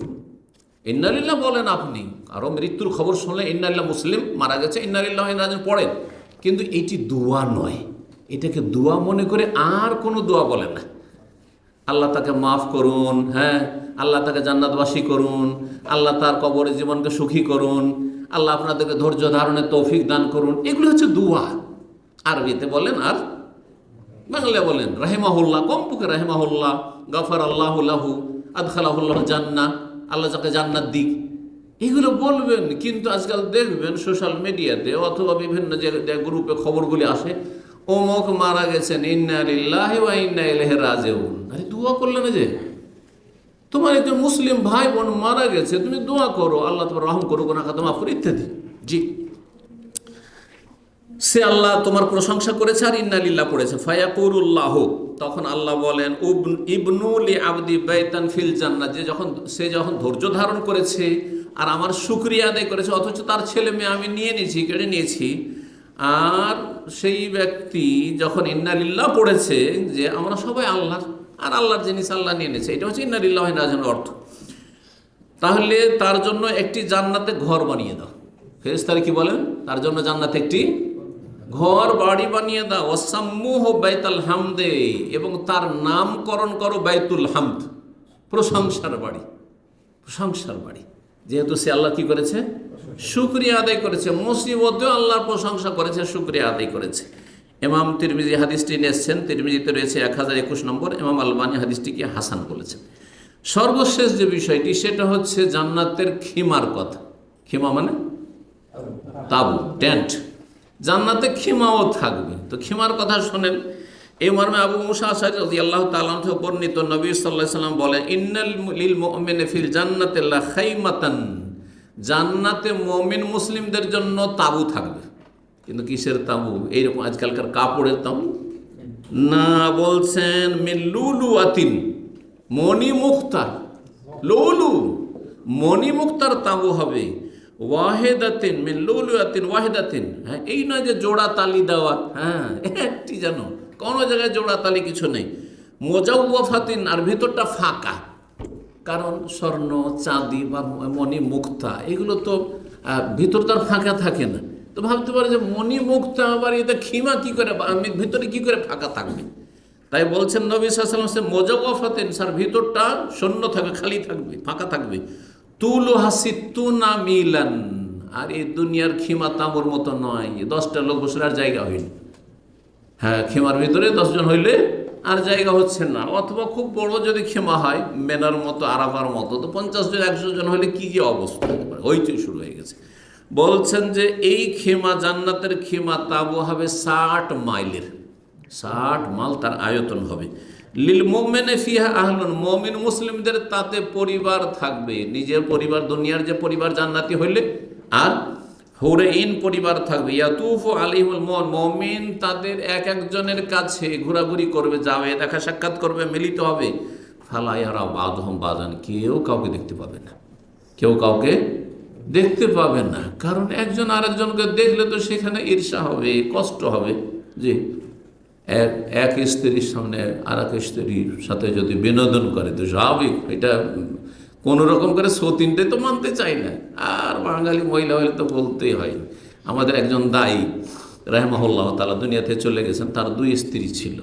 ইন্না লিল্লাহ বলেন আপনি, কারো মৃত্যুর খবর শুনলে ইন্না লিল্লাহ, মুসলিম মারা গেছে, ইন্না লিল্লাহি ওয়া ইন্না ইলাইহি রাজিউন পড়েন, কিন্তু এটি দোয়া নয়। এটাকে দোয়া মনে করে আর কোনো দোয়া বলেন না। আল্লাহ তাকে মাফ করুন, হ্যাঁ, আল্লাহ তাকে জান্নাতবাসী করুন, আল্লাহ তার কবরের জীবনকে সুখী করুন, আল্লাহ আপনাদেরকে ধৈর্য ধারণের তৌফিক দান করুন, এগুলো হচ্ছে দোয়া। আরবিতে বলেন আর বাংলায় বলেন রাহিমাহুল্লাহ, কমপক্ষে রাহিমাহুল্লাহ, গাফার আল্লাহু লাহু, আদখালাহুল্লাহ জান্নাহ, আল্লাহ যাকে জান্নাত দিক, এগুলো বলবেন। কিন্তু আজকাল দেখবেন সোশ্যাল মিডিয়াতে অথবা বিভিন্ন যে গ্রুপে খবরগুলি আসে, অমুক মারা গেছেন, ইন্না লিল্লাহি ওয়া ইন্না ইলাইহি রাজিউন। আরে দোয়া করলে না, যে তোমার একজন মুসলিম ভাই বোন মারা গেছে, তুমি দোয়া করো, আল্লাহ তোমার রহম করুক, না খাতা মাফ করে, ইত্যাদি। জি, সে আল্লাহ তোমার প্রশংসা করেছে আর ইন্না লিল্লাহ পড়েছে। ফায়াকুলুল্লাহ, তখন আল্লাহ বলেন, ইবনু লি আবদি বাইতান ফিল জান্নাহ, সে যখন ধৈর্য ধারণ করেছে আর আমার শুকরিয়া আদায় করেছে, অথচ তার ছেলে মেয়ে আমি নিয়ে নিয়েছি, কেড়ে নিয়েছি, আর সেই ব্যক্তি যখন ইন্না লিল্লাহ পড়েছে, যে আমরা সবাই আল্লাহর, আর আল্লাহর জিনিস আল্লাহ নিয়ে নিয়েছে, এটা হচ্ছে ইন্না লিল্লাহি ওয়া ইন্না ইলাইহি রাজিউন অর্থ। তাহলে তার জন্য একটি জান্নাতে ঘর বানিয়ে দাও। ফেরেশতারা কি বলেন? তার জন্য জান্নাতে একটি ঘর বাড়ি বানিয়ে দাও। ওয়াসাম্মুহু বাইতুল হামদে, এবং তার নামকরণ করো বাইতুল হামদ, প্রশংসার বাড়ি। প্রশংসার বাড়ি। যেহেতু সে আল্লাহ কি করেছে, শুকরিয়া আদায় করেছে, মুসিবতেও আল্লাহর প্রশংসা করেছে, শুকরিয়া আদায় করেছে। ইমাম তিরমিজি হাদিসটি নিয়েছেন, তিরমিজিতে রয়েছে 1021 নম্বর। ইমাম আলবানী হাদিসটিকে হাসান বলেছেন। সর্বশেষ যে বিষয়টি সেটা হচ্ছে জান্নাতের খিমার কথা। খিমা মানে তাবু, টেন্ট। জান্নাতে খিমাও থাকবে। তো খিমার কথা শোনেন। এই মর্মে আবু মুসা আশআরী রাদিয়াল্লাহু তাআলা আনহু বর্ণিত, নবী সাল্লাল্লাহু আলাইহি সাল্লাম বলেন, ইন্নাল লিল মুমিনি ফিল জান্নাতি লা খাইমাতান, জান্নাতে মুমিন মুসলিমদের জন্য তাবু থাকবে। কিন্তু কিসের তাবু? এইরকম আজকালকার কাপড়ের তাবু না, বলছেন মিন লুলুআতিন, মণিমুক্তার, লুলু মণিমুক্তার তাবু হবে। ওয়াহিদাতিন মিন লুলুআতিন ওয়াহিদাতিন, হ্যাঁ, এই নয় যে জোড়া তালি দেওয়া, হ্যাঁ, একটি যেন কোনো জায়গায় জোড়া তালি কিছু নেই। মোজাউওয়াফাতিন, আর ভিতরটা ফাঁকা। কারণ স্বর্ণ, চাঁদি বা মণিমুক্তা এগুলো তো ভিতর তার ফাঁকা থাকে না। তো ভাবতে পারে যে মণিমুক্তা আবার এটা খিমা কি করে, ভিতরে কি করে ফাঁকা থাকবে? তাই বলছেন নবী সাল্লাল্লাহু আলাইহি ওয়াসাল্লাম, মোজাওয়াফাতিন, স্যার ভিতরটা শূন্য থাকবে, খালি থাকবে, ফাঁকা থাকবে। তুলু হাসিতুনা মিলান, আর এই দুনিয়ার খিমা তামর মতো নয়, 10টা লোক বসে আর জায়গা হয়নি। হ্যাঁ, খিমার ভিতরে 10 জন হইলে আর জায়গা হচ্ছে না। অথবা খুব বড় যদি খিমা হয়, মেনার মতো, আরাফার মতো, তো 50 জন 100 জন হলে কি কি অবস্থা হতে পারে? হইচই শুরু হয়ে গেছে। বলছেন যে এই খিমা, জান্নাতের খিমা তাবু হবে 60 মাইলের, 60 মাইল তার আয়তন হবে। লিল মুমিনি ফিহা আহলুন, মুমিন মুসলিমদের তাতে পরিবার থাকবে, নিজের পরিবার, দুনিয়ার যে পরিবার জান্নাতি হইলে, আর হুরাইন পরিবার থাকবে। ইয়াতুফু আলাইহিমুল মুমিন, তাদের এক একজনের কাছে ঘোরাঘুরি করবে, যাবে, দেখা সাক্ষাৎ করবে, মিলিত হবে। ফালা ইয়ারা বাদহুম বাদান, কেউ কাউকে দেখতে পাবে না, কেউ কাউকে দেখতে পাবে না। কারণ একজন আরেকজনকে দেখলে তো সেখানে ঈর্ষা হবে, কষ্ট হবে। যে এক স্ত্রীর সামনে আর এক স্ত্রীর সাথে যদি বিনোদন করে তো স্বাভাবিক, এটা কোনো রকম করে সতীনটাই তো মানতে চাই না। আর বাঙালি মহিলা হলে তো বলতেই হয়। আমাদের একজন দায়ী রাহিমাহুল্লাহ তাআলা দুনিয়াতে চলে গেছেন, তার 2 স্ত্রী ছিল।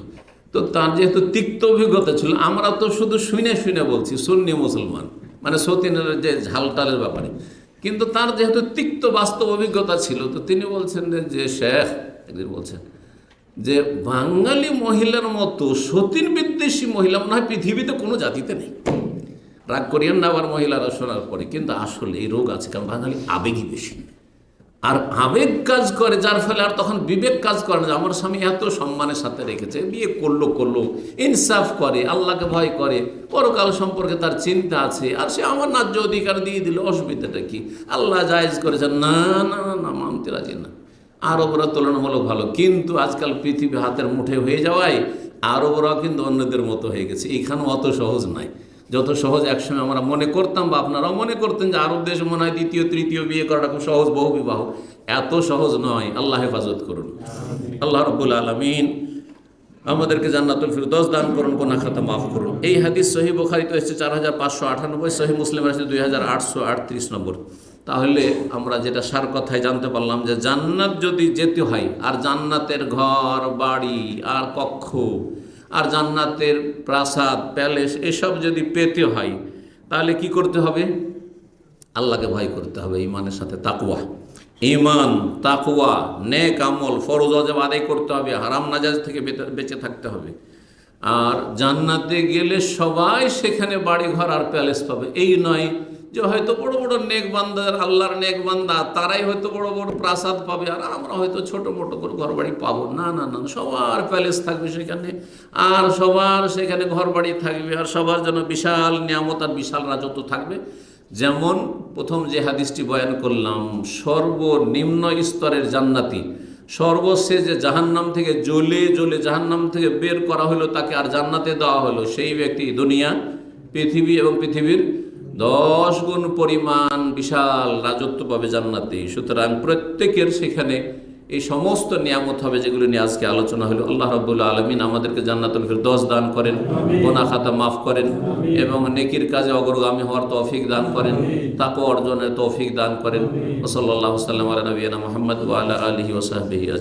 তো তার যেহেতু তিক্ত অভিজ্ঞতা ছিল, আমরা তো শুধু শুনে শুনে বলছি, সুন্নি মুসলমান, মানে সতীনের যে ঝালটালের ব্যাপারে, কিন্তু তার যেহেতু তিক্ত বাস্তব অভিজ্ঞতা ছিল, তো তিনি বলছেন যে শেখ একদিন বলছেন যে বাঙালি মহিলার মতো সতীন বিদ্বেষী মহিলা মনে হয় পৃথিবীতে কোনো জাতিতে নেই। রাগ করিয়েন না আবার মহিলারা শোনার পরে, কিন্তু আসলে এই রোগ আছে, কারণ বাঙালি আবেগই বেশি, আর আবেগ কাজ করে, যার ফলে আর তখন বিবেক কাজ করে না। আমার স্বামী এত সম্মানের সাথে রেখেছে, বিয়ে করলো, ইনসাফ করে, আল্লাহকে ভয় করে, পরকাল সম্পর্কে তার চিন্তা আছে, আর সে আমার ন্যায্য অধিকার দিয়ে দিল, অসুবিধাটা কি? আল্লাহ জায়েজ করেছেন, না না না, মানতে রাজি না। আরবরা তুলনামূলক ভালো, কিন্তু আজকাল পৃথিবী হাতের মুঠে হয়ে যাওয়ায় আরবরাও কিন্তু অন্যদের মতো হয়ে গেছে। এইখানে অত সহজ নাই, যত সহজ একসময় আমরা মনে করতাম, বা আপনারাও মনে করতেন যে আরব দেশে মনে হয় দ্বিতীয় তৃতীয় বিয়ে করাটা খুব সহজ, বহু বিবাহ। এত সহজ নয়। আল্লাহ হেফাজত করুন। আল্লাহ রাব্বুল আলামিন আমাদেরকে জান্নাতুল ফিরদৌস দান করুন, গুনাহ খাতা মাফ করুন। এই হাদিস সহিহ বুখারীতে এসেছে 4598, সহিহ মুসলিমে এসেছে 2838 নম্বর। তাহলে আমরা যেটা সার কথায় জানতে পারলাম যে জান্নাত যদি যেতে হয়, আর জান্নাতের ঘর বাড়ি আর কক্ষ আর জান্নাতের প্রাসাদ প্যালেস এসব যদি পেতে হয়, তাহলে কি করতে হবে? আল্লাহকে ভয় করতে হবে, ঈমানের সাথে তাকওয়া, ঈমান, তাকওয়া, নেক আমল, ফরজ ওয়াজিব আদায় করতে হবে, হারাম নাজায়েজ থেকে বেঁচে থাকতে হবে। আর জান্নাতে গেলে সবাই সেখানে বাড়ি ঘর আর প্যালেস পাবে, এই নয় যে হয়তো বড় বড় নেক বান্দা, আল্লাহর নেক বান্দা, তারাই হয়তো বড় বড় প্রাসাদ পাবে আর আমরা হয়তো ছোট মোটো করে ঘর বাড়ি পাবো। না না না, সবার প্যালেস থাকবে সেখানে, আর সবার সেখানে ঘর বাড়ি থাকবে, আর সবার জন্য বিশাল নিয়ামত আর বিশাল রাজত্ব থাকবে। যেমন প্রথম যে হাদিসটি বয়ান করলাম, সর্বনিম্ন স্তরের জান্নাতি, সর্বশেষ যে জাহান্নাম থেকে জ্বলে জ্বলে জাহান্নাম থেকে বের করা হলো, তাকে আর জান্নাতে দেওয়া হলো, সেই ব্যক্তি দুনিয়া, পৃথিবী এবং পৃথিবীর 10 গুণ পরিমাণ বিশাল রাজত্ব পাবে জান্নাতে। সুতরাং প্রত্যেকের সেখানে এই সমস্ত নিয়ামত হবে যেগুলো নিয়ে আজকে আলোচনা হলো। আল্লাহ রাব্বুল আলামিন আমাদেরকে জান্নাতুল ফিরদৌস দান করেন, গুনাহ খাতা মাফ করেন, এবং নেকির কাজে অগ্রগামী হওয়ার তৌফিক দান করেন, তাকওয়া অর্জনের তৌফিক দান করেন। ওয়া সাল্লাল্লাহু আলা নবিয়িনা মুহাম্মদ ওয়া আলা আলিহি ওয়া সাহবিহি আজমাইন।